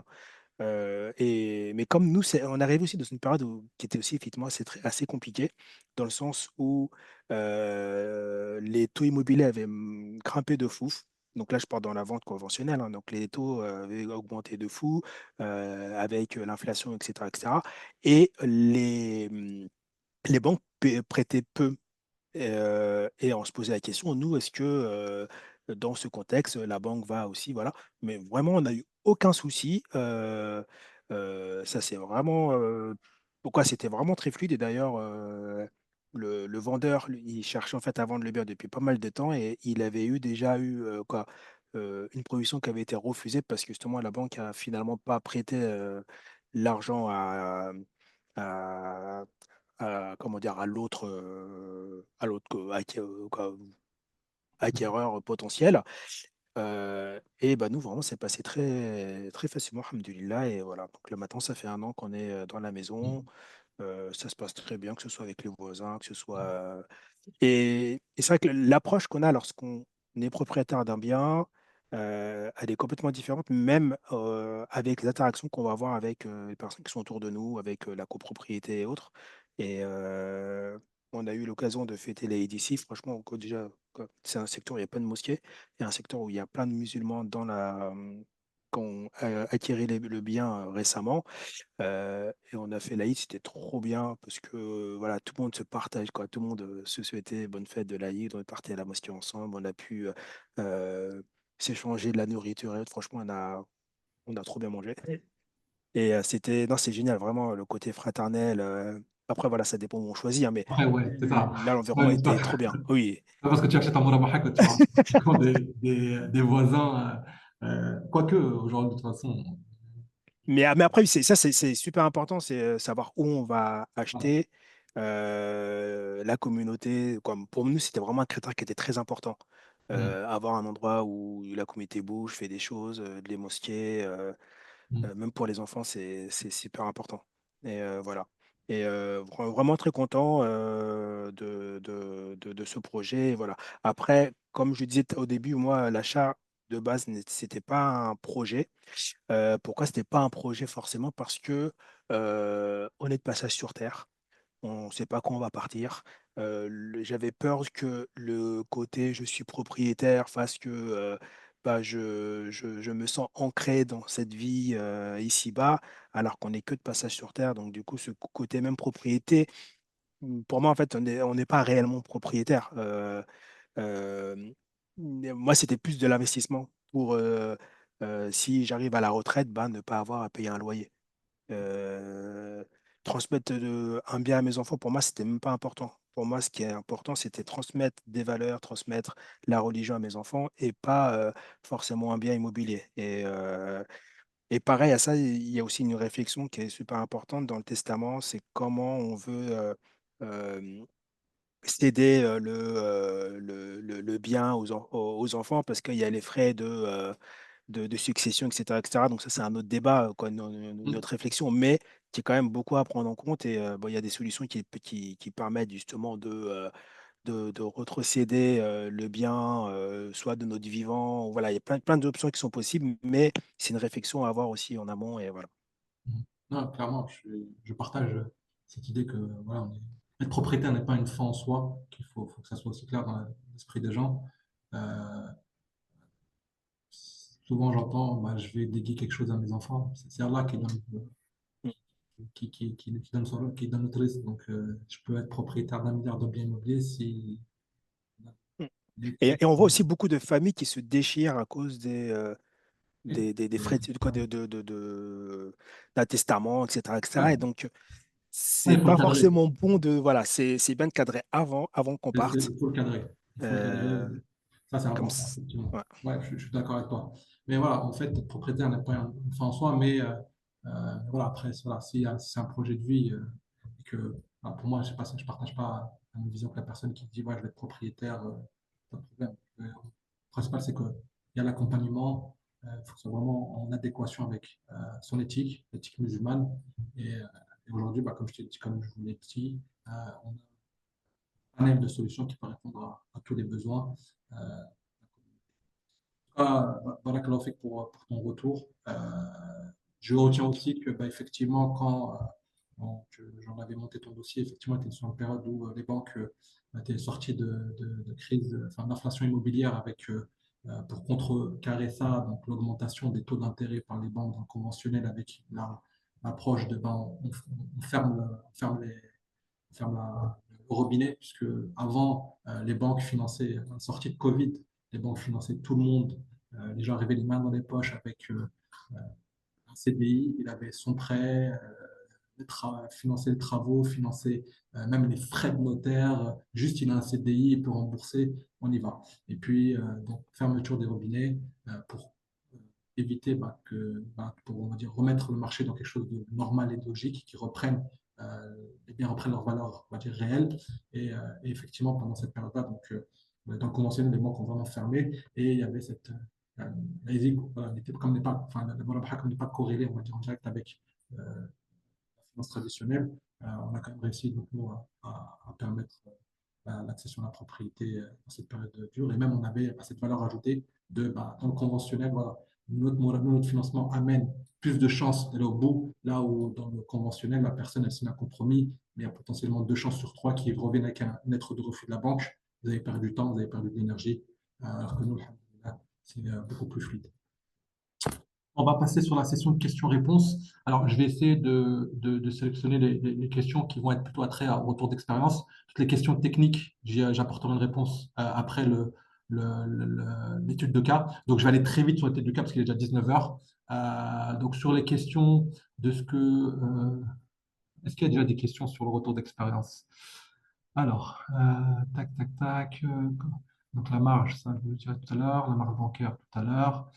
Mais comme nous, on arrive aussi dans une période qui était aussi effectivement assez compliquée, dans le sens où les taux immobiliers avaient grimpé de fou. Donc là, je parle dans la vente conventionnelle, hein. Donc les taux avaient augmenté de fou avec l'inflation, etc., etc. Et les banques prêtaient peu. Et on se posait la question, nous, est-ce que dans ce contexte, la banque va aussi, voilà. Mais vraiment, on n'a eu aucun souci. Ça, c'est vraiment. Pourquoi c'était vraiment très fluide. Et d'ailleurs, le vendeur, lui, il cherchait en fait à vendre le bien depuis pas mal de temps et il avait déjà eu une provision qui avait été refusée parce que justement, la banque a finalement pas prêté l'argent à, comment dire, à l'autre acquéreur potentiel. Et nous, vraiment, c'est passé très, très facilement, alhamdoulilah. Et voilà, donc là, maintenant, ça fait un an qu'on est dans la maison. Ça se passe très bien, que ce soit avec les voisins, que ce soit. Et c'est vrai que l'approche qu'on a lorsqu'on est propriétaire d'un bien, elle est complètement différente, même avec les interactions qu'on va avoir avec les personnes qui sont autour de nous, avec la copropriété et autres. Et on a eu l'occasion de fêter les ici. Franchement, déjà, c'est un secteur où il y a plein de mosquées. Il y a un secteur où il y a plein de musulmans qui ont acquis le bien récemment. Et on a fait l'Aïd, c'était trop bien parce que voilà, tout le monde se partage, quoi. Tout le monde se souhaitait bonne fête de l'Aïd. On est parti à la mosquée ensemble. On a pu euh, s'échanger de la nourriture et autres. Franchement, on a trop bien mangé. Et c'était, non, c'est génial, vraiment, le côté fraternel. Après, voilà, ça dépend où on choisit, hein, mais Après, ouais, c'est ça. là, C'est l'environnement était trop bien. Oui. pas parce que tu achètes un Murabaha que tu vas avoir des voisins. Quoique, aujourd'hui, de toute façon, Mais après, c'est super important, c'est savoir où on va voilà. acheter, la communauté. Comme pour nous, c'était vraiment un critère qui était très important. Mm, Avoir un endroit où la communauté bouge, fait des choses, les mosquées, mm, même pour les enfants, c'est super important. Et voilà. Et vraiment très content de ce projet. Et voilà. Après, comme je disais au début, moi, l'achat de base, c'était pas un projet. Pourquoi c'était pas un projet forcément? Parce que on est de passage sur Terre, on ne sait pas quand on va partir. J'avais peur que le côté je suis propriétaire fasse que bah, je me sens ancré dans cette vie ici-bas, alors qu'on n'est que de passage sur Terre. Donc du coup, ce côté même propriété, pour moi, en fait, on n'est pas réellement propriétaire. Euh, Moi, c'était plus de l'investissement pour si j'arrive à la retraite, bah, ne pas avoir à payer un loyer. Euh, Transmettre un bien à mes enfants, pour moi, c'était même pas important. Pour moi, ce qui est important, c'était transmettre des valeurs, transmettre la religion à mes enfants et pas forcément un bien immobilier. Et pareil à ça, il y a aussi une réflexion qui est super importante dans le testament, c'est comment on veut euh, céder le bien aux enfants parce qu'il y a les frais de succession, etc., etc. Donc ça, c'est un autre débat, quoi, une mm, autre réflexion, mais qui est quand même beaucoup à prendre en compte. Et bon, il y a des solutions qui permettent justement de retrocéder le bien, soit de notre vivant. Voilà, il y a plein d'options qui sont possibles, mais c'est une réflexion à avoir aussi en amont. Et voilà. mm. Non, clairement, je partage cette idée que voilà, être propriétaire n'est pas une fin en soi, faut que ça soit aussi clair dans l'esprit des gens. Euh, Souvent, j'entends, bah, je vais dédier quelque chose à mes enfants. C'est Allah Mm, qui donne l'autorisation. Donc, je peux être propriétaire d'un milliard de biens immobiliers si. mm. Et on voit aussi beaucoup de familles qui se déchirent à cause des frais d'un testament, etc., etc. Et Ouais, donc, ouais, c'est il faut le pas cadrer. forcément bon de. Voilà, c'est bien de cadrer avant qu'on parte. Il faut le cadrer. Il faut le cadrer. Euh, Ça, c'est comme important, effectivement. ouais. Ouais, je suis d'accord avec toi. Mais voilà, en fait, être propriétaire n'est pas une fin en soi, mais voilà, après, voilà, si c'est un projet de vie, et que, voilà, pour moi, je sais pas, je partage pas la même vision que la personne qui dit, ouais, je vais être propriétaire, pas de problème. Le principal, c'est qu'il y a l'accompagnement, il faut que ce soit vraiment en adéquation avec son éthique, l'éthique musulmane. Et aujourd'hui, bah, comme je t'ai dit, comme je vous l'ai dit, on a un panel de solutions qui peut répondre à tous les besoins. Euh, Barakallahu fik pour ton retour. Je retiens aussi que, bah, effectivement, j'en avais monté ton dossier, effectivement, tu étais sur une période où les banques étaient sorties de crise, enfin, d'inflation immobilière avec, pour contrecarrer ça, donc l'augmentation des taux d'intérêt par les banques conventionnelles avec l'approche de, ben, on ferme le robinet, puisque avant, les banques finançaient, à la sortie de Covid, les banques finançaient tout le monde. Les gens arrivaient les mains dans les poches avec un CDI, il avait son prêt, financer les travaux, financer même les frais de notaire. Juste, il a un CDI, il peut rembourser, on y va. Et puis, donc, fermeture des robinets pour éviter pour, on va dire, remettre le marché dans quelque chose de normal et de logique, qui reprenne, les biens reprennent leur valeur, on va dire, réelle. Et effectivement, pendant cette période-là, dans le conventionnel, les banques ont vraiment fermé et il y avait cette. La ESIC, voilà, comme n'est pas, enfin, la Murabaha, comme n'est pas corrélée, on va dire, en direct avec la finance traditionnelle, on a quand même réussi donc, nous, à permettre l'accession à la propriété dans cette période dure. Et même, on avait cette valeur ajoutée dans le conventionnel, voilà, notre financement amène plus de chances d'aller au bout, là où dans le conventionnel, la personne, elle signe un compromis, mais il y a potentiellement 2 chances sur 3 qui reviennent avec un lettre de refus de la banque. Vous avez perdu du temps, vous avez perdu de l'énergie, alors que nous, alhamdoulilah, c'est beaucoup plus fluide. On va passer sur la session de questions-réponses. Alors, je vais essayer de sélectionner les questions qui vont être plutôt attrait au retour d'expérience. Toutes les questions techniques, j'apporterai une réponse après l'étude de cas. Donc, je vais aller très vite sur l'étude de cas parce qu'il est déjà 19 heures. Donc, sur les questions de ce que... est-ce qu'il y a déjà des questions sur le retour d'expérience? Alors, tac, tac, tac. Donc la marge, ça, je vous le dirai tout à l'heure. La marge bancaire, tout à l'heure.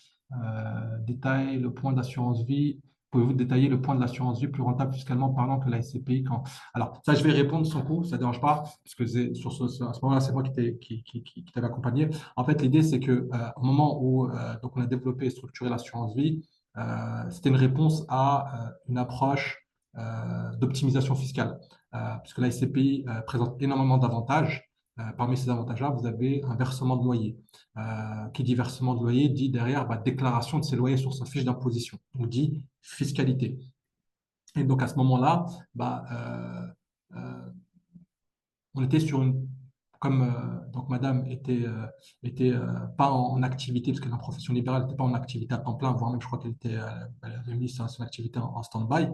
Détail, le point d'assurance vie. Pouvez-vous détailler le point de l'assurance vie plus rentable fiscalement parlant que la SCPI quand... Alors, ça, je vais répondre sans coup, ça ne dérange pas, parce que à ce moment-là, c'est moi qui t'avais accompagné. En fait, l'idée, c'est que au moment où donc on a développé et structuré l'assurance vie, c'était une réponse à une approche d'optimisation fiscale. Puisque la SCPI présente énormément d'avantages. Parmi ces avantages-là, vous avez un versement de loyer. Qui dit versement de loyer dit derrière déclaration de ses loyers sur sa fiche d'imposition, donc dit fiscalité. Et donc à ce moment-là, on était sur une. Comme donc Madame était pas en activité, parce qu'elle est en profession libérale, n'était pas en activité à temps plein, voire même je crois elle avait mis son activité en stand-by.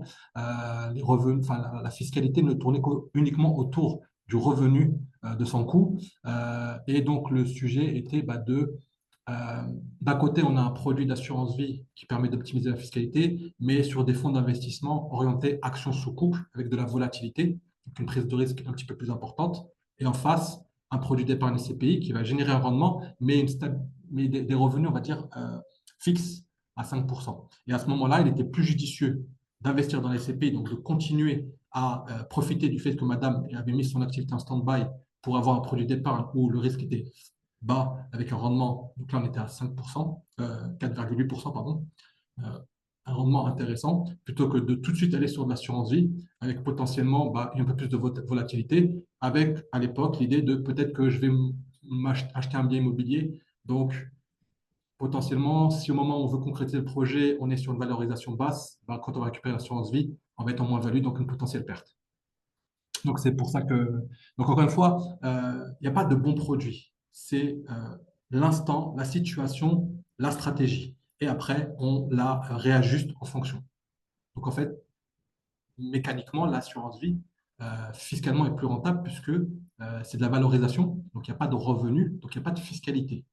Les revenus, enfin la fiscalité ne tournait uniquement autour du revenu de son coût. Et donc le sujet était d'un côté, on a un produit d'assurance vie qui permet d'optimiser la fiscalité, mais sur des fonds d'investissement orientés action sous couple avec de la volatilité, donc une prise de risque un petit peu plus importante. Et en face, un produit d'épargne SCPI qui va générer un rendement, mais des revenus, on va dire, fixes à 5%. Et à ce moment-là, il était plus judicieux d'investir dans les SCPI, donc de continuer à profiter du fait que Madame avait mis son activité en stand-by pour avoir un produit d'épargne où le risque était bas avec un rendement, donc là on était à 5%, 4,8%, pardon, un rendement intéressant, plutôt que de tout de suite aller sur de l'assurance vie avec potentiellement un peu plus de volatilité, avec à l'époque l'idée de peut-être que je vais acheter un bien immobilier. Donc potentiellement, si au moment où on veut concrétiser le projet, on est sur une valorisation basse, quand on va récupérer l'assurance vie, on va être en moins-value, donc une potentielle perte. Donc c'est pour ça que, donc encore une fois, il n'y a pas de bon produit. C'est l'instant, la situation, la stratégie. Et après, on la réajuste en fonction. Donc en fait, mécaniquement, l'assurance vie, fiscalement, est plus rentable puisque c'est de la valorisation, donc il n'y a pas de revenu, donc il n'y a pas de fiscalité.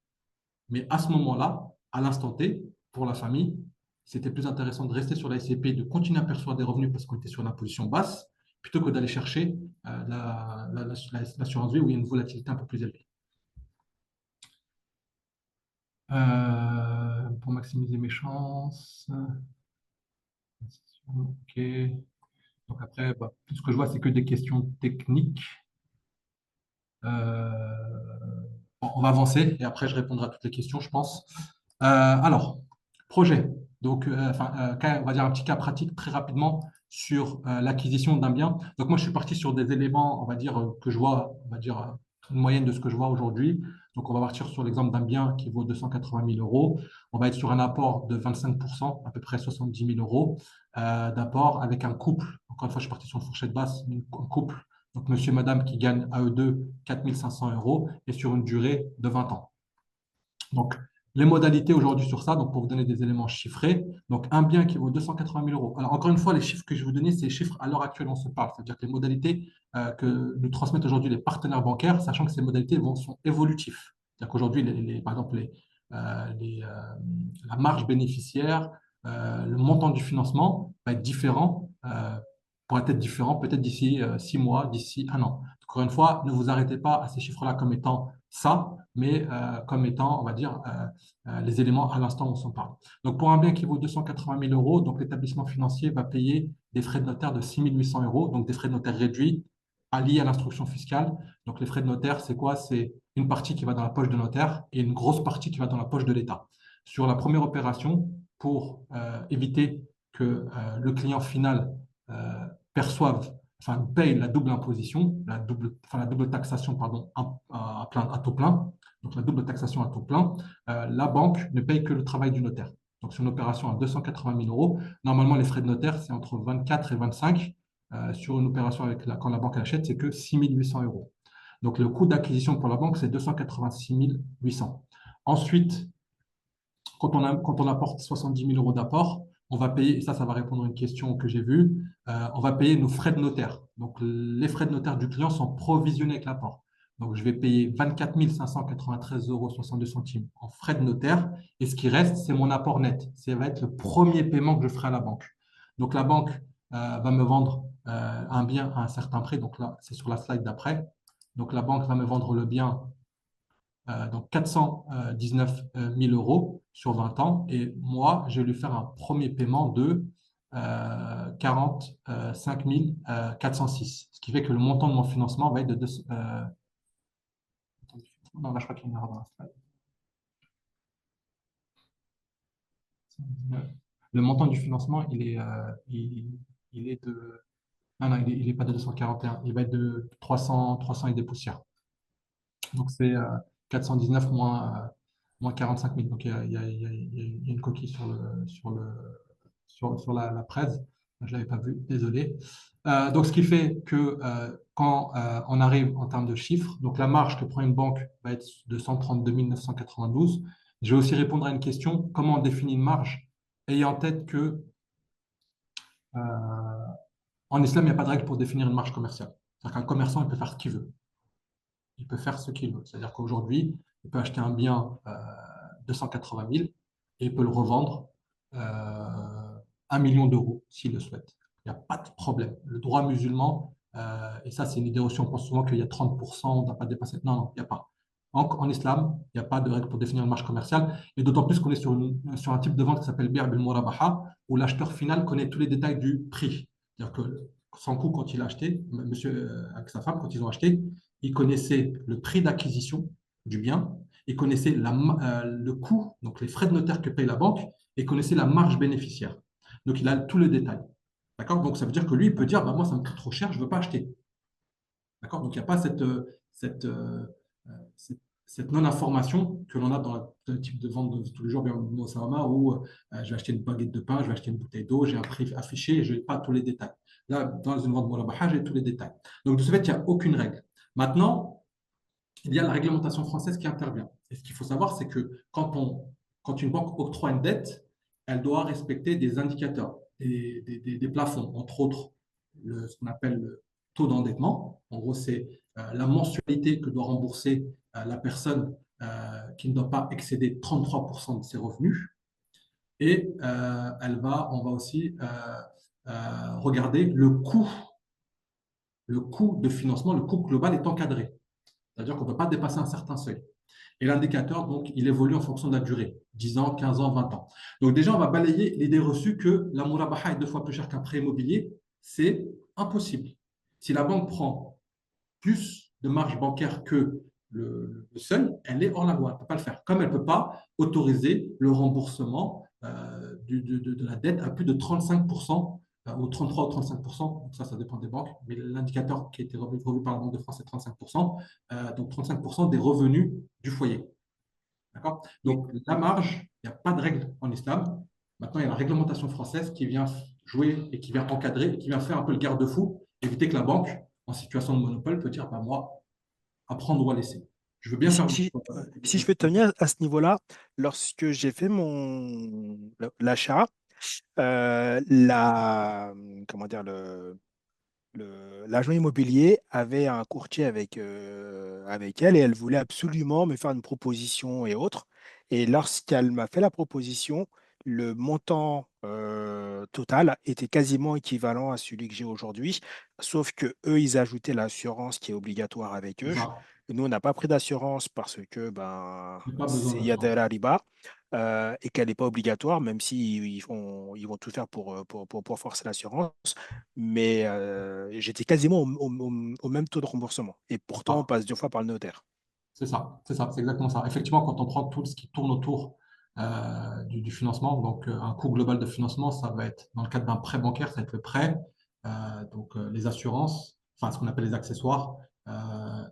Mais à ce moment-là, à l'instant T, pour la famille, c'était plus intéressant de rester sur la SCP, de continuer à percevoir des revenus parce qu'on était sur une imposition basse, plutôt que d'aller chercher l'assurance vie où il y a une volatilité un peu plus élevée. Pour maximiser mes chances. Ok. Donc après, tout ce que je vois, c'est que des questions techniques. On va avancer et après, je répondrai à toutes les questions, je pense. Alors, projet. Donc, on va dire un petit cas pratique très rapidement sur l'acquisition d'un bien. Donc, moi, je suis parti sur des éléments, on va dire, que je vois, on va dire, une moyenne de ce que je vois aujourd'hui. Donc, on va partir sur l'exemple d'un bien qui vaut 280 000 euros. On va être sur un apport de 25%, à peu près 70 000 euros d'apport avec un couple. Encore une fois, je suis parti sur une fourchette basse, mais un couple. Donc, monsieur et madame qui gagnent à eux deux 4 500 euros et sur une durée de 20 ans. Donc, les modalités aujourd'hui sur ça, donc pour vous donner des éléments chiffrés, donc un bien qui vaut 280 000 euros. Alors, encore une fois, les chiffres que je vais vous donner, c'est les chiffres à l'heure actuelle, on se parle. C'est-à-dire que les modalités que nous transmettent aujourd'hui les partenaires bancaires, sachant que ces modalités sont évolutives. C'est-à-dire qu'aujourd'hui, par exemple, la marge bénéficiaire, le montant du financement va être différent, pourrait être différent peut-être d'ici 6 mois, d'ici un an. Encore une fois, ne vous arrêtez pas à ces chiffres-là comme étant ça, mais comme étant, on va dire, les éléments à l'instant où on s'en parle. Donc, pour un bien qui vaut 280 000 euros, donc l'établissement financier va payer des frais de notaire de 6 800 euros, donc des frais de notaire réduits liés à l'instruction fiscale. Donc, les frais de notaire, c'est quoi? C'est une partie qui va dans la poche de notaire et une grosse partie qui va dans la poche de l'État. Sur la première opération, pour éviter que le client final perçoive enfin, paye la double imposition, la double taxation, pardon, à taux plein, donc la double taxation à taux plein, la banque ne paye que le travail du notaire. Donc, sur une opération à 280 000 euros, normalement, les frais de notaire, c'est entre 24 et 25. Sur une opération quand la banque achète, c'est que 6 800 euros. Donc, le coût d'acquisition pour la banque, c'est 286 800. Ensuite, quand on apporte 70 000 euros d'apport, on va payer, et ça va répondre à une question que j'ai vue, on va payer nos frais de notaire. Donc, les frais de notaire du client sont provisionnés avec l'apport. Donc, je vais payer 24 593,62 euros en frais de notaire. Et ce qui reste, c'est mon apport net. Ça va être le premier paiement que je ferai à la banque. Donc, la banque va me vendre un bien à un certain prix. Donc, là, c'est sur la slide d'après. Donc, la banque va me vendre le bien donc 419 000 euros sur 20 ans. Et moi, je vais lui faire un premier paiement de 45 406. Ce qui fait que le montant de mon financement va être de non, là, je crois qu'il y a une erreur dans la slide. Le montant du financement, il est de. Non, non, il est pas de 241. Il va être de 300 et des poussières. Donc, c'est 419 moins 45 000. Donc, il y a une coquille sur la presse. Je ne l'avais pas vu, désolé. Donc, ce qui fait que quand on arrive en termes de chiffres, donc la marge que prend une banque va être de 132 992. Je vais aussi répondre à une question, comment on définit une marge, ayant en tête que en islam, il n'y a pas de règle pour définir une marge commerciale. C'est-à-dire qu'un commerçant, il peut faire ce qu'il veut. Il peut faire ce qu'il veut. C'est-à-dire qu'aujourd'hui, il peut acheter un bien 280 000 et il peut le revendre 1 million d'euros s'il le souhaite. Il n'y a pas de problème. Le droit musulman, et ça c'est une idée reçue, on pense souvent qu'il y a 30%, on ne doit pas dépasser. Non, non, il n'y a pas. En islam, il n'y a pas de règle pour définir une marge commerciale, et d'autant plus qu'on est sur un type de vente qui s'appelle Bir bil Murabaha, où l'acheteur final connaît tous les détails du prix. C'est-à-dire que son coût, quand il a acheté, monsieur avec sa femme, quand ils ont acheté, ils connaissaient le prix d'acquisition du bien, ils connaissaient le coût, donc les frais de notaire que paye la banque, et connaissait la marge bénéficiaire. Donc, il a tout le détail. D'accord? Donc, ça veut dire que lui, il peut dire, bah, moi, ça me coûte trop cher, je ne veux pas acheter. D'accord? Donc, il n'y a pas cette, euh, cette, cette non-information que l'on a dans le type de vente de tous les jours, bien au Salama, où je vais acheter une baguette de pain, je vais acheter une bouteille d'eau, j'ai un prix affiché et je n'ai pas tous les détails. Là, dans une vente Mourabaha, j'ai tous les détails. Donc, de ce fait, il n'y a aucune règle. Maintenant, il y a la réglementation française qui intervient. Et ce qu'il faut savoir, c'est que quand une banque octroie une dette, elle doit respecter des indicateurs, des plafonds, entre autres ce qu'on appelle le taux d'endettement. En gros, c'est la mensualité que doit rembourser la personne qui ne doit pas excéder 33% de ses revenus. Et on va aussi regarder le coût de financement, le coût global est encadré. C'est-à-dire qu'on ne peut pas dépasser un certain seuil. Et l'indicateur, donc, il évolue en fonction de la durée, 10 ans, 15 ans, 20 ans. Donc déjà, on va balayer l'idée reçue que la murabaha est 2 fois plus cher qu'un prêt immobilier. C'est impossible. Si la banque prend plus de marge bancaire que le seuil, elle est hors la loi. Elle ne peut pas le faire. Comme elle ne peut pas autoriser le remboursement de la dette à plus de 35% ou 33 ou 35%. Donc ça dépend des banques. Mais l'indicateur qui a été revu par la Banque de France, c'est 35%. Donc 35% des revenus du foyer. D'accord? Oui. Donc la marge, il n'y a pas de règle en islam. Maintenant, il y a la réglementation française qui vient jouer et qui vient encadrer et qui vient faire un peu le garde-fou, éviter que la banque, en situation de monopole, peut dire, bah, moi, à prendre ou à laisser. Je veux bien Si, faire. si- si je peux tenir à ce niveau-là, lorsque j'ai fait l'achat, comment dire, l'agent immobilier avait un courtier avec elle et elle voulait absolument me faire une proposition et autres. Et lorsqu'elle m'a fait la proposition, le montant total était quasiment équivalent à celui que j'ai aujourd'hui, sauf que eux, ils ajoutaient l'assurance qui est obligatoire avec C'est eux. ça. Et nous, on n'a pas pris d'assurance parce que Il n'y a pas besoin il y a de la d'assurance. riba et qu'elle n'est pas obligatoire, même s'ils ils vont tout faire pour forcer l'assurance. Mais j'étais quasiment au même taux de remboursement. Et pourtant, on Ah, passe 2 fois par le notaire. c'est ça, c'est exactement ça. Effectivement, quand on prend tout ce qui tourne autour du financement, donc un coût global de financement, ça va être, dans le cadre d'un prêt bancaire, ça va être le prêt, les assurances, enfin ce qu'on appelle les accessoires,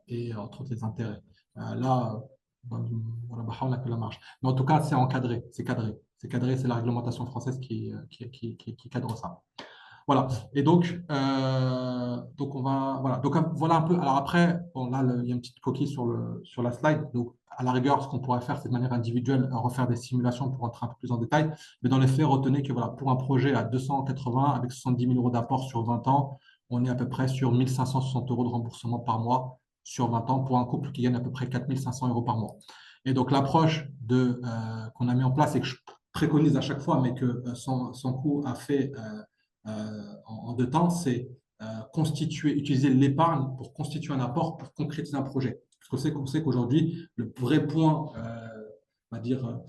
et entre autres les intérêts. Là, on n'a que la marge. Mais en tout cas, c'est encadré, c'est cadré. C'est cadré, c'est la réglementation française qui cadre ça. Voilà. Et donc on va, voilà. Donc voilà un peu. Alors après, bon, là, il y a une petite coquille sur la slide. Donc, à la rigueur, ce qu'on pourrait faire, c'est de manière individuelle, refaire des simulations pour entrer un peu plus en détail. Mais dans les faits, retenez que voilà, pour un projet à 280 avec 70 000 euros d'apport sur 20 ans, on est à peu près sur 1 560 euros de remboursement par mois sur 20 ans pour un couple qui gagne à peu près 4 500 euros par mois. Et donc, l'approche qu'on a mis en place et que je préconise à chaque fois, mais que son coût a fait en deux temps, c'est utiliser l'épargne pour constituer un apport pour concrétiser un projet. Parce qu'on sait qu'aujourd'hui, le vrai point, on va dire,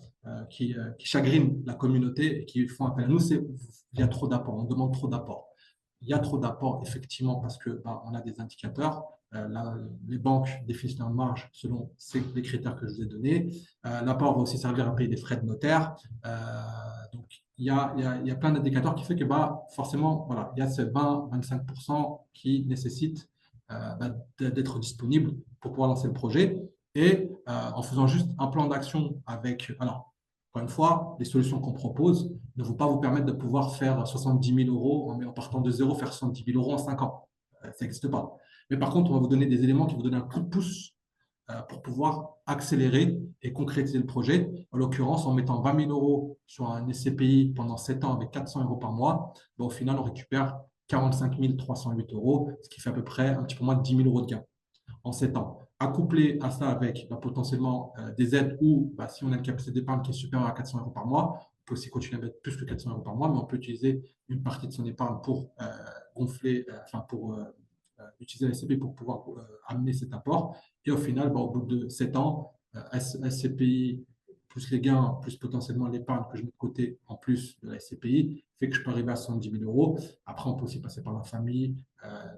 qui chagrine la communauté et qui font appel à nous, c'est qu'il y a trop d'apports, on demande trop d'apports. Il y a trop d'apports, effectivement, parce que on a des indicateurs. Les banques définissent leur marge selon les critères que je vous ai donnés. L'apport va aussi servir à payer des frais de notaire. Donc, il y a plein d'indicateurs qui fait que forcément, voilà, il y a ces 20-25% qui nécessitent d'être disponibles pour pouvoir lancer le projet. Et en faisant juste un plan d'action avec, alors, encore une fois, les solutions qu'on propose ne vont pas vous permettre de pouvoir faire 70 000 euros en partant de zéro, faire 70 000 euros en 5 ans. Ça n'existe pas. Mais par contre, on va vous donner des éléments qui vont vous donner un coup de pouce pour pouvoir accélérer et concrétiser le projet. En l'occurrence, en mettant 20 000 euros sur un SCPI pendant 7 ans avec 400 euros par mois, au final, on récupère 45 308 euros, ce qui fait à peu près un petit peu moins de 10 000 euros de gain en 7 ans. Accouplé à ça avec potentiellement des aides ou si on a une capacité d'épargne qui est supérieure à 400 euros par mois, on peut aussi continuer à mettre plus que 400 euros par mois, mais on peut utiliser une partie de son épargne pour gonfler, pour utiliser la SCPI pour pouvoir amener cet apport. Et au final, au bout de 7 ans, SCPI plus les gains, plus potentiellement l'épargne que je mets de côté en plus de la SCPI, fait que je peux arriver à 70 000 euros. Après, on peut aussi passer par la famille,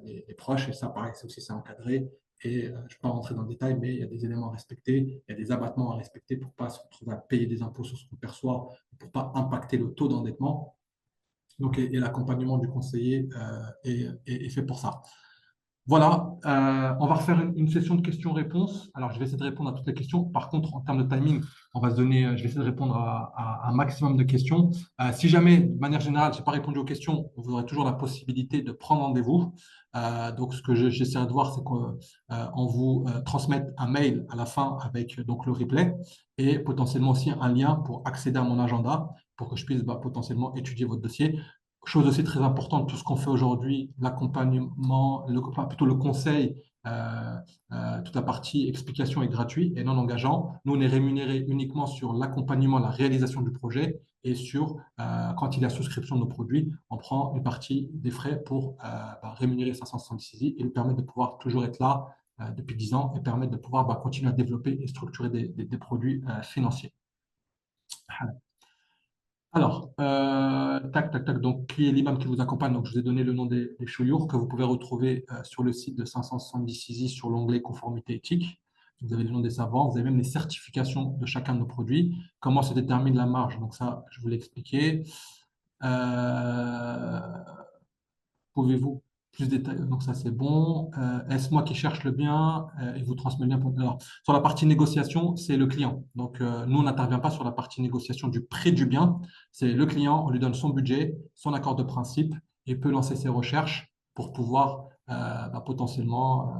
les proches, et ça, pareil, c'est encadré. Et je ne vais pas rentrer dans le détail, mais il y a des éléments à respecter, il y a des abattements à respecter pour ne pas se retrouver à payer des impôts sur ce qu'on perçoit, pour ne pas impacter le taux d'endettement. Donc, et l'accompagnement du conseiller est fait pour ça. Voilà, on va refaire une session de questions-réponses. Alors, je vais essayer de répondre à toutes les questions. Par contre, en termes de timing, on va se donner, je vais essayer de répondre à un maximum de questions. Si jamais, de manière générale, je n'ai pas répondu aux questions, vous aurez toujours la possibilité de prendre rendez-vous. Donc, ce que j'essaierai de voir, c'est qu'on vous transmette un mail à la fin avec donc, le replay et potentiellement aussi un lien pour accéder à mon agenda pour que je puisse potentiellement étudier votre dossier. Chose aussi très importante, tout ce qu'on fait aujourd'hui, l'accompagnement, plutôt le conseil, toute la partie explication est gratuit et non engageant. Nous, on est rémunéré uniquement sur l'accompagnement, la réalisation du projet et sur quand il y a souscription de nos produits, on prend une partie des frais pour rémunérer 576 et lui permettre de pouvoir toujours être là depuis 10 ans et permettre de pouvoir continuer à développer et structurer des produits financiers. Alors, tac, tac, tac. Donc, qui est l'imam qui vous accompagne? Donc, je vous ai donné le nom des chouyours que vous pouvez retrouver sur le site de 570 ISI sur l'onglet conformité éthique. Vous avez le nom des savants, vous avez même les certifications de chacun de nos produits. Comment se détermine la marge? Donc, ça, je vous l'ai expliqué. Euh, Pouvez-vous plus détailler? Donc ça, c'est bon. Est-ce moi qui cherche le bien et vous transmets le bien Alors, sur la partie négociation, c'est le client. Donc, nous, on n'intervient pas sur la partie négociation du prix du bien. C'est le client, on lui donne son budget, son accord de principe et peut lancer ses recherches pour pouvoir potentiellement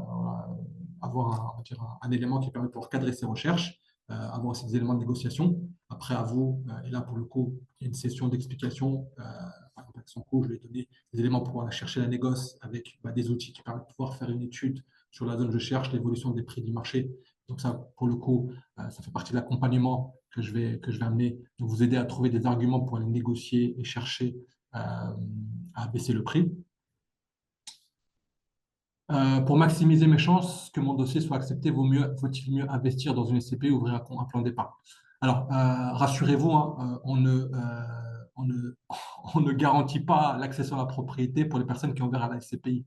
avoir on va dire un élément qui permet de pouvoir cadrer ses recherches, avoir aussi des éléments de négociation. Après, à vous, et là, pour le coup, il y a une session d'explication. Par exemple, avec son coût, je lui ai donné des éléments pour aller chercher la négoce avec des outils qui permettent de pouvoir faire une étude sur la zone de recherche, l'évolution des prix du marché. Donc ça, pour le coup, ça fait partie de l'accompagnement que je vais amener, de vous aider à trouver des arguments pour aller négocier et chercher à baisser le prix. Pour maximiser mes chances que mon dossier soit accepté, vaut-il mieux investir dans une SCPI ou ouvrir un plan d'épargne? Alors, rassurez-vous, hein, on ne garantit pas l'accession à la propriété pour les personnes qui ont ouvert à la SCPI.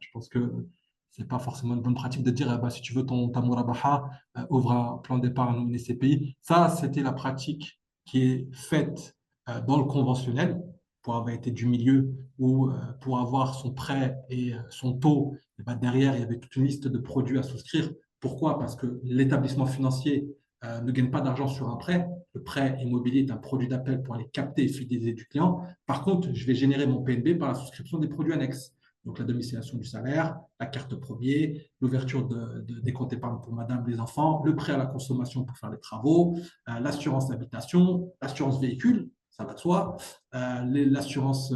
Je pense que ce n'est pas forcément une bonne pratique de dire si tu veux ta murabaha, ouvre un plan d'épargne ou une SCPI. Ça, c'était la pratique qui est faite dans le conventionnel pour avoir été du milieu ou pour avoir son prêt et son taux, et ben derrière, il y avait toute une liste de produits à souscrire. Pourquoi? Parce que l'établissement financier ne gagne pas d'argent sur un prêt. Le prêt immobilier est un produit d'appel pour aller capter et fidéliser du client. Par contre, je vais générer mon PNB par la souscription des produits annexes. Donc, la domiciliation du salaire, la carte premier, l'ouverture des comptes épargne pour madame, les enfants, le prêt à la consommation pour faire les travaux, l'assurance habitation, l'assurance véhicule, ça va de soi, l'assurance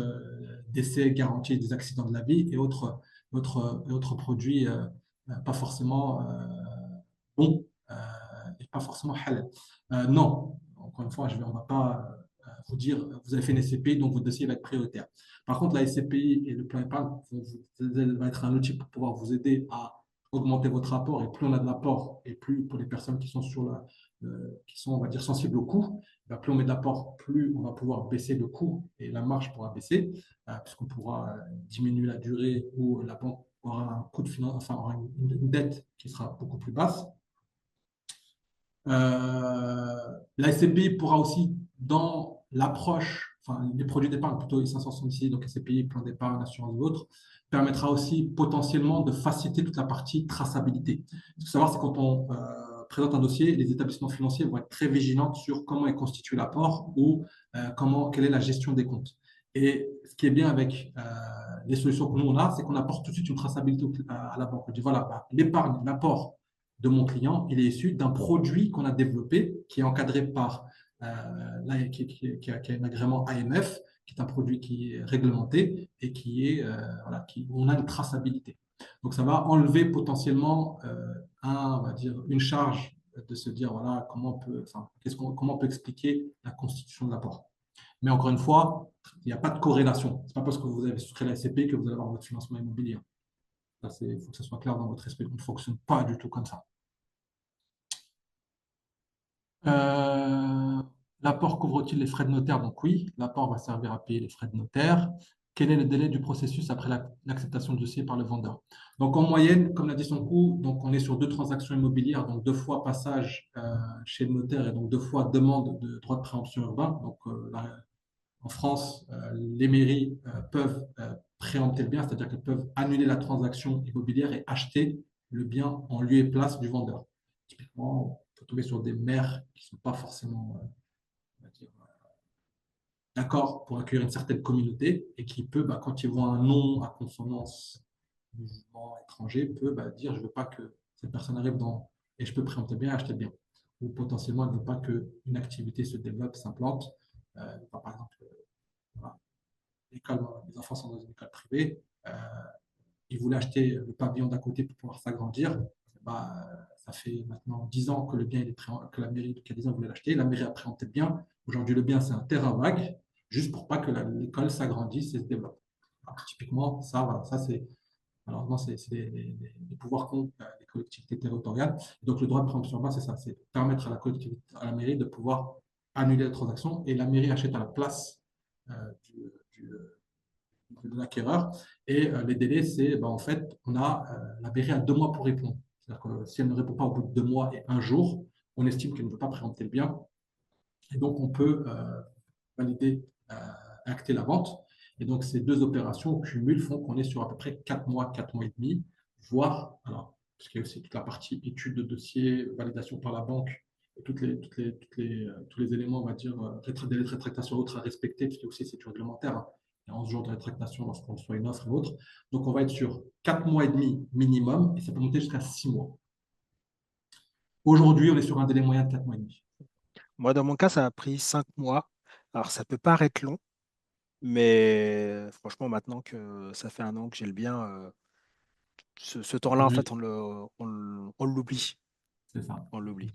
décès, garantie des accidents de la vie et autres produits pas forcément bons et pas forcément halal. Non, encore une fois, on ne va pas vous dire vous avez fait une SCPI, donc votre dossier va être prioritaire. Par contre, la SCPI et le plan épargne va être un outil pour pouvoir vous aider à augmenter votre apport. Et plus on a de l'apport, et plus pour les personnes qui sont qui sont, on va dire, sensibles au coût, plus on met de l'apport, plus on va pouvoir baisser le coût et la marge pourra baisser, puisqu'on pourra diminuer la durée où la banque aura un coût de finance, enfin aura une dette qui sera beaucoup plus basse. La SCPI pourra aussi, dans l'approche, enfin, les produits d'épargne, plutôt I566, donc SCPI, plan d'épargne, assurance ou autre, permettra aussi potentiellement de faciliter toute la partie traçabilité. Ce qu'il faut savoir, c'est quand on présente un dossier, les établissements financiers vont être très vigilants sur comment est constitué l'apport ou quelle est la gestion des comptes. Et ce qui est bien avec les solutions que nous on a, c'est qu'on apporte tout de suite une traçabilité à la banque. On dit voilà, l'épargne, l'apport de mon client, il est issu d'un produit qu'on a développé, qui est encadré par, qui a un agrément AMF, qui est un produit qui est réglementé et voilà, on a une traçabilité. Donc, ça va enlever potentiellement on va dire, une charge de se dire, voilà, comment on peut expliquer la constitution de l'apport. Mais encore une fois, il n'y a pas de corrélation. Ce n'est pas parce que vous avez souscrit la SCP que vous allez avoir votre financement immobilier. Il faut que ça soit clair dans votre esprit. On ne fonctionne pas du tout comme ça. Euh, L'apport couvre-t-il les frais de notaire? Donc oui, l'apport va servir à payer les frais de notaire. Quel est le délai du processus après l'acceptation du dossier par le vendeur? Donc en moyenne, comme l'a dit son coût, donc on est sur 2 transactions immobilières, donc 2 fois passage chez le notaire et donc 2 fois demande de droit de préemption urbain. Donc en France, les mairies peuvent préempter le bien, c'est-à-dire qu'elles peuvent annuler la transaction immobilière et acheter le bien en lieu et place du vendeur. Typiquement, on peut tomber sur des maires qui ne sont pas forcément on va dire, d'accord pour accueillir une certaine communauté et qui peut, quand ils voient un nom à consonance musulman étranger, peut dire je ne veux pas que cette personne arrive dans et je peux préempter bien, acheter bien. Ou potentiellement, elle ne veut pas qu'une activité se développe, s'implante. Par exemple, voilà, les enfants sont dans une école privée, ils voulaient acheter le pavillon d'à côté pour pouvoir s'agrandir. Ça fait maintenant 10 ans que le bien que la mairie de 10 ans voulait l'acheter. La mairie a préempté le bien. Aujourd'hui, le bien, c'est un terrain vague, juste pour pas que l'école s'agrandisse et se développe. Alors, typiquement, ça, voilà, ça c'est malheureusement, c'est les pouvoirs qu'ont les collectivités territoriales. Donc, le droit de préemption urbain, c'est ça, c'est permettre à la collectivité, à la mairie de pouvoir annuler la transaction et la mairie achète à la place euh, du, du, de l'acquéreur. Et les délais, c'est en fait, la mairie a 2 mois pour répondre. C'est-à-dire que si elle ne répond pas au bout de 2 mois et un jour, on estime qu'elle ne veut pas préempter le bien. Et donc, on peut valider, acter la vente. Et donc, ces 2 opérations au cumul font qu'on est sur à peu près 4 mois, 4 mois et demi, voire, alors, parce qu'il y a aussi toute la partie étude de dossier, validation par la banque, et tous les éléments, on va dire, délai de rétractation autres à respecter, parce qu'il y a aussi c'est réglementaire. Hein. Il y a 11 jours de rétractation lorsqu'on reçoit une offre et autres. Donc, on va être sur 4 mois et demi minimum, et ça peut monter jusqu'à 6 mois. Aujourd'hui, on est sur un délai moyen de 4 mois et demi. Moi, dans mon cas, ça a pris 5 mois. Alors, ça peut paraître long, mais franchement, maintenant que ça fait un an que j'ai le bien, ce temps-là, en fait, Aujourd'hui, on l'oublie. c'est ça. On l'oublie.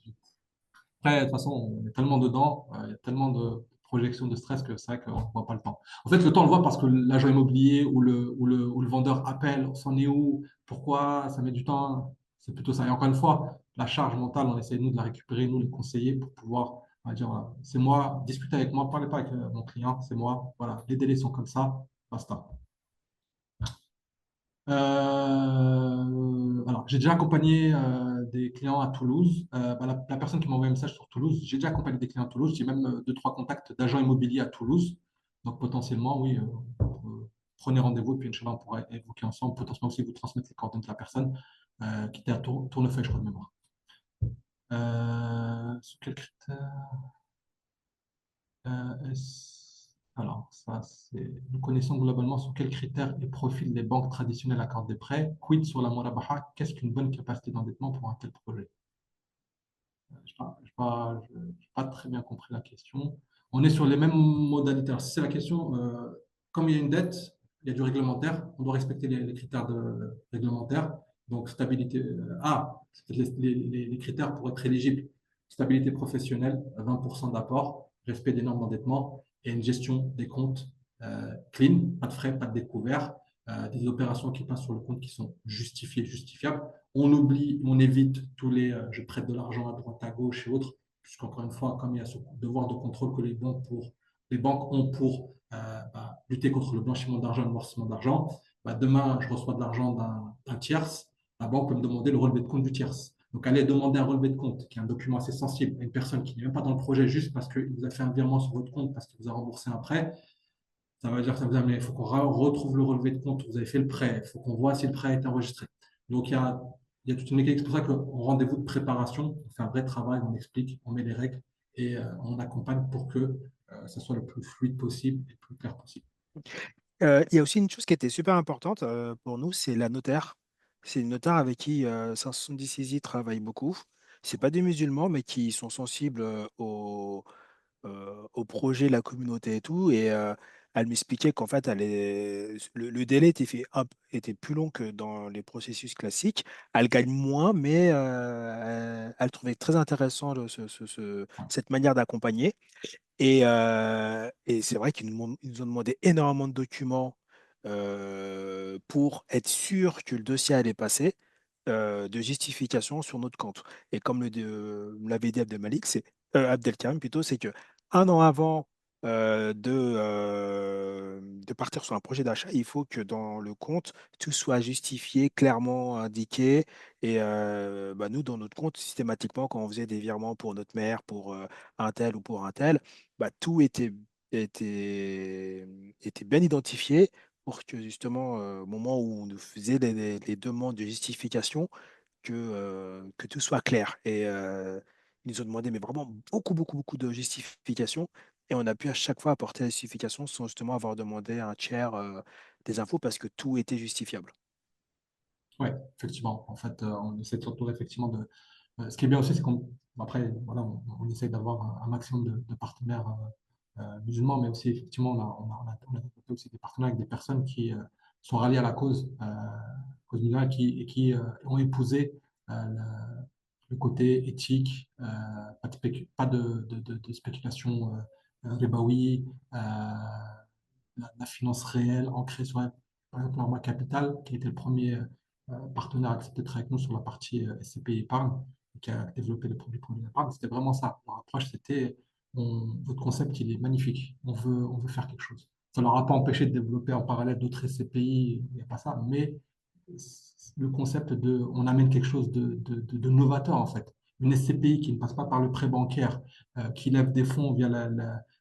Après, de toute façon, on est tellement dedans, il y a tellement de projections de stress que c'est vrai qu'on ne voit pas le temps. En fait, le temps, on le voit parce que l'agent immobilier ou le vendeur appelle, on s'en est où, pourquoi, ça met du temps. C'est plutôt ça. Et encore une fois, la charge mentale, on essaie, nous, de la récupérer, nous, les conseiller, pour pouvoir on va dire, voilà, c'est moi, discutez avec moi, parlez pas avec mon client, c'est moi, voilà, les délais sont comme ça, basta. Alors, j'ai déjà accompagné des clients à Toulouse. La personne qui m'a envoyé un message sur Toulouse, j'ai déjà accompagné des clients à Toulouse. J'ai même 2, 3 contacts d'agents immobiliers à Toulouse. Donc, potentiellement, oui, prenez rendez-vous, puis Inch'Allah, on pourra évoquer ensemble, potentiellement aussi vous transmettre les coordonnées de la personne qui était à Tournefeuille, je crois, de mémoire. Sous quels critères alors, ça, c'est. Nous connaissons globalement sous quels critères et profils les banques traditionnelles accordent des prêts. Quid sur la Murabaha? Qu'est-ce qu'une bonne capacité d'endettement pour un tel projet? Je n'ai pas très bien compris la question. On est sur les mêmes modalités. Alors, si c'est la question, comme il y a une dette, il y a du réglementaire, on doit respecter les critères réglementaires. Donc, stabilité. Les critères pour être éligible: stabilité professionnelle, 20% d'apport, respect des normes d'endettement et une gestion des comptes clean, pas de frais, pas de découvert, des opérations qui passent sur le compte qui sont justifiées, justifiables. On oublie, on évite tous les je prête de l'argent à droite, à gauche et autres, puisqu'encore une fois, comme il y a ce devoir de contrôle que les banques ont pour lutter contre le blanchiment d'argent et le noircissement d'argent, demain, je reçois de l'argent d'un tierce, la banque peut me demander le relevé de compte du tierce. Donc, aller demander un relevé de compte, qui est un document assez sensible, à une personne qui n'est même pas dans le projet, juste parce qu'il vous a fait un virement sur votre compte, parce qu'il vous a remboursé un prêt, ça veut dire que ça vous amène, il faut qu'on retrouve le relevé de compte où vous avez fait le prêt, il faut qu'on voit si le prêt a été enregistré. Donc, il y a toute une mécanique. C'est pour ça qu'en rendez-vous de préparation, on fait un vrai travail, on explique, on met les règles et on accompagne pour que ça soit le plus fluide possible et le plus clair possible. Il y a aussi une chose qui était super importante pour nous, c'est la notaire. C'est une notaire avec qui 570 Easy travaille beaucoup. C'est pas des musulmans, mais qui sont sensibles au projet, la communauté et tout. Et elle m'expliquait qu'en fait, le délai était plus long que dans les processus classiques. Elle gagne moins, mais elle trouvait très intéressant cette manière d'accompagner. Et c'est vrai ils nous ont demandé énormément de documents pour être sûr que le dossier allait passer, de justification sur notre compte. Et comme me l'avait dit Abdelmalik, Abdelkarim plutôt, c'est que 1 an avant de partir sur un projet d'achat, il faut que dans le compte, tout soit justifié, clairement indiqué. Et nous, dans notre compte, systématiquement, quand on faisait des virements pour notre mère, pour un tel ou pour un tel, tout était bien identifié pour que justement, au moment où on nous faisait les demandes de justification, que tout soit clair. Et ils nous ont demandé, mais vraiment beaucoup, beaucoup, beaucoup de justifications. Et on a pu à chaque fois apporter la justification sans justement avoir demandé à un tiers des infos parce que tout était justifiable. Oui, effectivement. En fait, on essaie de s'entourer effectivement de. Ce qui est bien aussi, c'est qu'on après, voilà, on essaie d'avoir un maximum de partenaires musulmans, mais aussi effectivement, on a développé aussi des partenaires avec des personnes qui sont ralliées à la cause musulmane, et qui ont épousé le côté éthique, pas de spéculation ribaoui, la finance réelle ancrée sur, par exemple, Arma Capital, qui était le premier partenaire à accepter de travailler avec nous sur la partie SCPI épargne, et qui a développé les produits pour l'épargne. C'était vraiment ça. Leur approche, c'était votre concept, il est magnifique. On veut faire quelque chose. Ça ne leur a pas empêché de développer en parallèle d'autres SCPI, il n'y a pas ça, mais le concept on amène quelque chose de novateur en fait. Une SCPI qui ne passe pas par le prêt bancaire, qui lève des fonds via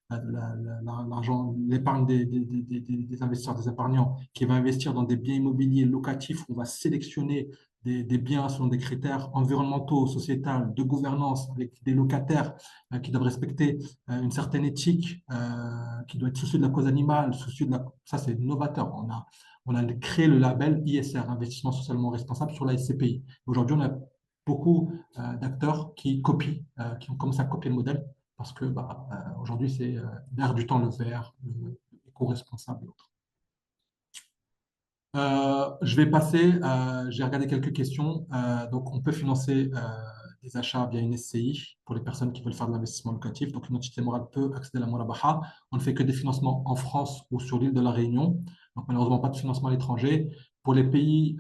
l'argent, l'épargne des investisseurs, des épargnants, qui va investir dans des biens immobiliers locatifs. On va sélectionner des biens selon des critères environnementaux, sociétals, de gouvernance, avec des locataires qui doivent respecter une certaine éthique, qui doit être soucieux de la cause animale, soucieux de la. Ça, c'est novateur. On a créé le label ISR, Investissement socialement responsable, sur la SCPI. Aujourd'hui, on a beaucoup d'acteurs qui copient, qui ont commencé à copier le modèle parce que aujourd'hui, c'est l'air du temps, le vert, l'éco-responsable et autres. Je vais passer, j'ai regardé quelques questions. Donc, on peut financer des achats via une SCI pour les personnes qui veulent faire de l'investissement locatif. Donc, une entité morale peut accéder à la Murabaha. On ne fait que des financements en France ou sur l'île de la Réunion. Donc, malheureusement, pas de financement à l'étranger. Pour les pays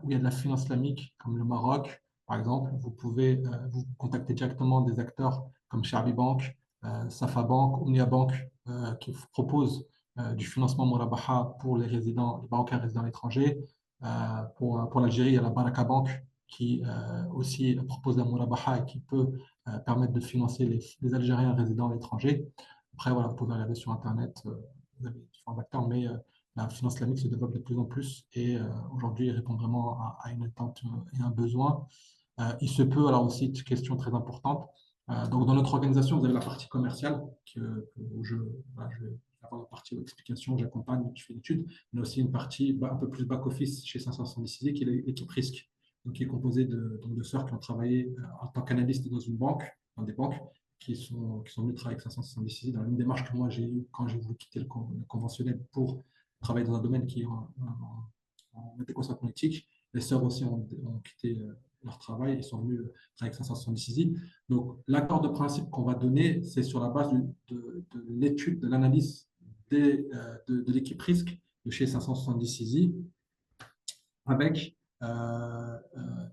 où il y a de la finance islamique, comme le Maroc, par exemple, vous pouvez vous contacter directement des acteurs comme Sha'abi Bank, Safa Bank, Ounia Bank, qui vous proposent du financement Murabaha pour les Marocains résidant à l'étranger. Pour l'Algérie, il y a la Baraka Bank qui aussi propose la Murabaha et qui peut permettre de financer les Algériens résidant à l'étranger. Après, voilà, vous pouvez regarder sur Internet. vous avez différents acteurs, mais la finance islamique se développe de plus en plus et aujourd'hui, il répond vraiment à une attente et un besoin. Il se peut, alors aussi, une question très importante. Donc, dans notre organisation, vous avez la partie commerciale, où voilà, je vais avoir la partie explication, j'accompagne, je fais l'étude, mais aussi une partie un peu plus back-office chez 570 qui est l'équipe risque, donc, qui est composée donc, de sœurs qui ont travaillé en tant qu'analystes dans une banque, dans des banques, qui sont venus travailler avec 570 dans une démarche que moi j'ai eue quand j'ai voulu quitter le conventionnel pour travailler dans un domaine qui est en adéquation politique. Les sœurs aussi ont quitté leur travail et sont venus travailler avec 570. Donc, l'accord de principe qu'on va donner, c'est sur la base de l'étude, de l'analyse de l'équipe risque de chez 570 avec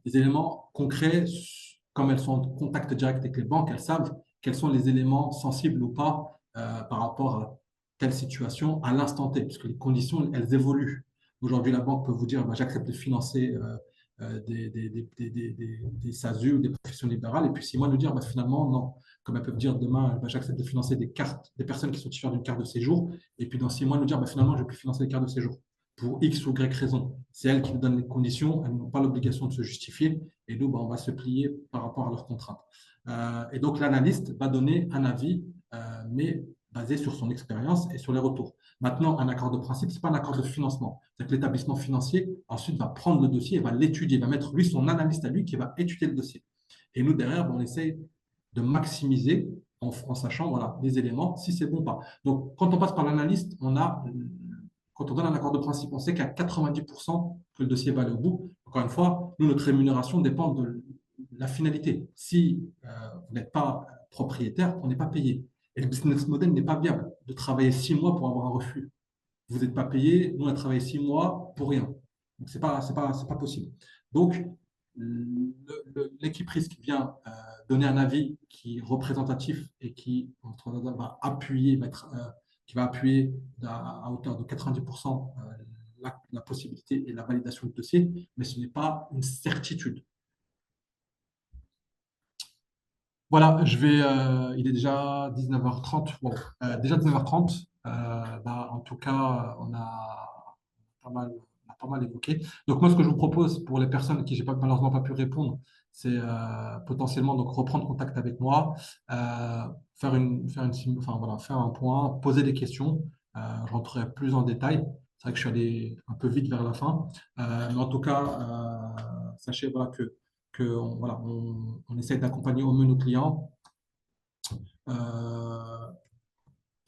des éléments concrets, comme elles sont en contact direct avec les banques, elles savent quels sont les éléments sensibles ou pas par rapport à telle situation à l'instant T, puisque les conditions, elles évoluent. Aujourd'hui, la banque peut vous dire, bah, j'accepte de financer des SASU ou des professions libérales, et puis 6 mois nous dire, bah, finalement, non. Comme elles peuvent dire demain, bah, j'accepte de financer des cartes, des personnes qui sont titulaires d'une carte de séjour, et puis dans 6 mois nous dire, bah, finalement, je ne vais plus financer des cartes de séjour pour X ou Y raison. C'est elles qui nous donnent les conditions, elles n'ont pas l'obligation de se justifier, et nous, bah, on va se plier par rapport à leurs contraintes. Et donc, l'analyste va donner un avis, mais basé sur son expérience et sur les retours. Maintenant, un accord de principe, ce n'est pas un accord de financement. C'est-à-dire que l'établissement financier, ensuite, va prendre le dossier et va l'étudier, va mettre, lui, son analyste à lui qui va étudier le dossier. Et nous, derrière, on essaye de maximiser en sachant voilà, les éléments, si c'est bon ou pas. Donc, quand on passe par l'analyste, quand on donne un accord de principe, on sait qu'à 90% que le dossier va aller au bout. Encore une fois, nous, notre rémunération dépend de la finalité. Si vous n'êtes pas propriétaire, on n'est pas payé. Et le business model n'est pas viable de travailler 6 mois pour avoir un refus. Vous n'êtes pas payé, nous, on a travaillé 6 mois pour rien. Donc, c'est pas possible. Donc, l'équipe risque vient donner un avis qui est représentatif et qui va appuyer, qui va appuyer à hauteur de 90% la possibilité et la validation du dossier, mais ce n'est pas une certitude. Voilà, il est déjà 19h30. Bon, déjà 19h30. En tout cas, pas mal, on a pas mal évoqué. Donc, moi, ce que je vous propose pour les personnes à qui j'ai malheureusement pas pu répondre, c'est potentiellement donc, reprendre contact avec moi, enfin, voilà, faire un point, poser des questions. Je rentrerai plus en détail. C'est vrai que je suis allé un peu vite vers la fin. Mais en tout cas, sachez voilà, on essaie d'accompagner au mieux nos clients. Euh,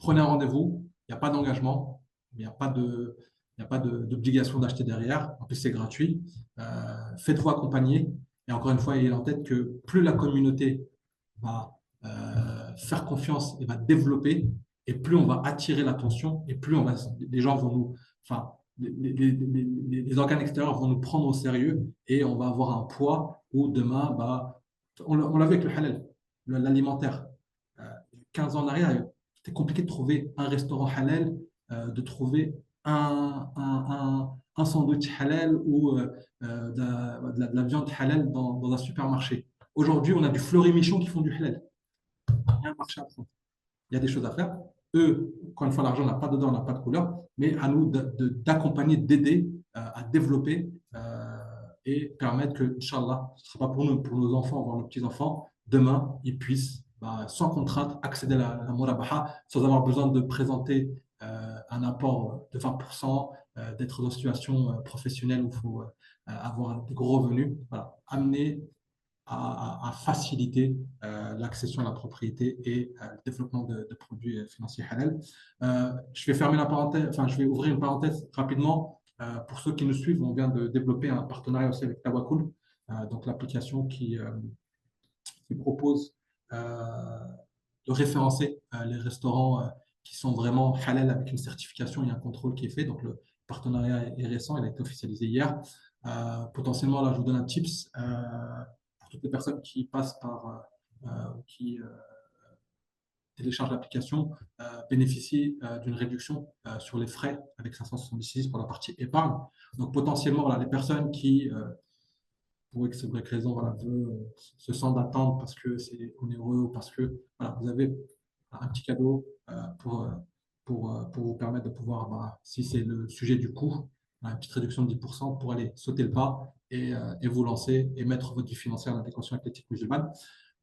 Prenez un rendez-vous, il n'y a pas d'engagement, il n'y a pas d'obligation d'acheter derrière. En plus, c'est gratuit. Faites-vous accompagner. Et encore une fois, ayez en tête que plus la communauté va faire confiance et va développer, et plus on va attirer l'attention, et plus les gens vont nous, enfin, les organes extérieurs vont nous prendre au sérieux, et on va avoir un poids où demain, on l'a vu avec le halal, l'alimentaire. Euh, 15 ans en arrière, c'était compliqué de trouver un restaurant halal, de trouver un sandwich halal ou de la viande halal dans un supermarché. Aujourd'hui, on a du Fleury-Michon qui font du halal. Il y a un marché à prendre. Il y a des choses à faire. Eux, encore une fois, l'argent n'a pas d'odeur, n'a pas de couleur, mais à nous d'accompagner, d'aider à développer et permettre que, Inch'Allah, ce ne sera pas pour nous, pour nos enfants, voire nos petits-enfants, demain, ils puissent, sans contrainte, accéder à la Murabaha sans avoir besoin de présenter un apport de 20%, d'être dans une situation professionnelle où il faut avoir de gros revenus. Voilà. Amener à faciliter l'accession à la propriété et le développement de produits financiers halal. Je vais fermer la parenthèse, enfin, je vais ouvrir une parenthèse rapidement. Pour ceux qui nous suivent, on vient de développer un partenariat aussi avec Tawakkul, donc l'application qui propose de référencer les restaurants qui sont vraiment halal avec une certification et un contrôle qui est fait. Donc, le partenariat est récent, il a été officialisé hier. Potentiellement, là, je vous donne un tips pour toutes les personnes qui passent qui téléchargent l'application, bénéficient d'une réduction sur les frais avec 576 pour la partie épargne. Donc, potentiellement, voilà, les personnes qui pour X ou Y raison, voilà, se sentent d'attendre parce que c'est onéreux ou parce que voilà, vous avez un petit cadeau pour pour vous permettre de pouvoir, si c'est le sujet du coût, une petite réduction de 10% pour aller sauter le pas et vous lancer et mettre votre vie financière en adéquation avec l'éthique musulmane.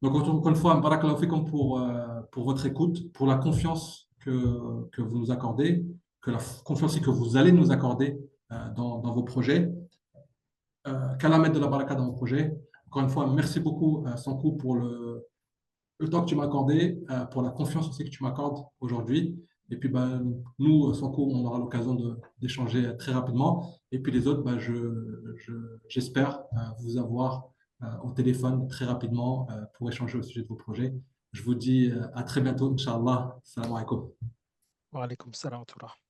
Donc, encore une fois, barakallahu fikum pour votre écoute, pour la confiance que vous nous accordez, que la confiance que vous allez nous accorder dans vos projets. Qu'Allah mette de la baraka dans vos projets. Encore une fois, merci beaucoup, Sankou, pour le temps que tu m'as accordé, pour la confiance aussi que tu m'accordes aujourd'hui. Et puis, nous, Sankou, on aura l'occasion d'échanger très rapidement. Et puis, les autres, j'espère vous avoir au téléphone très rapidement pour échanger au sujet de vos projets. Je vous dis à très bientôt, Inch'Allah. Salam alaikum. Wa alaikum salam wa rahmatullah.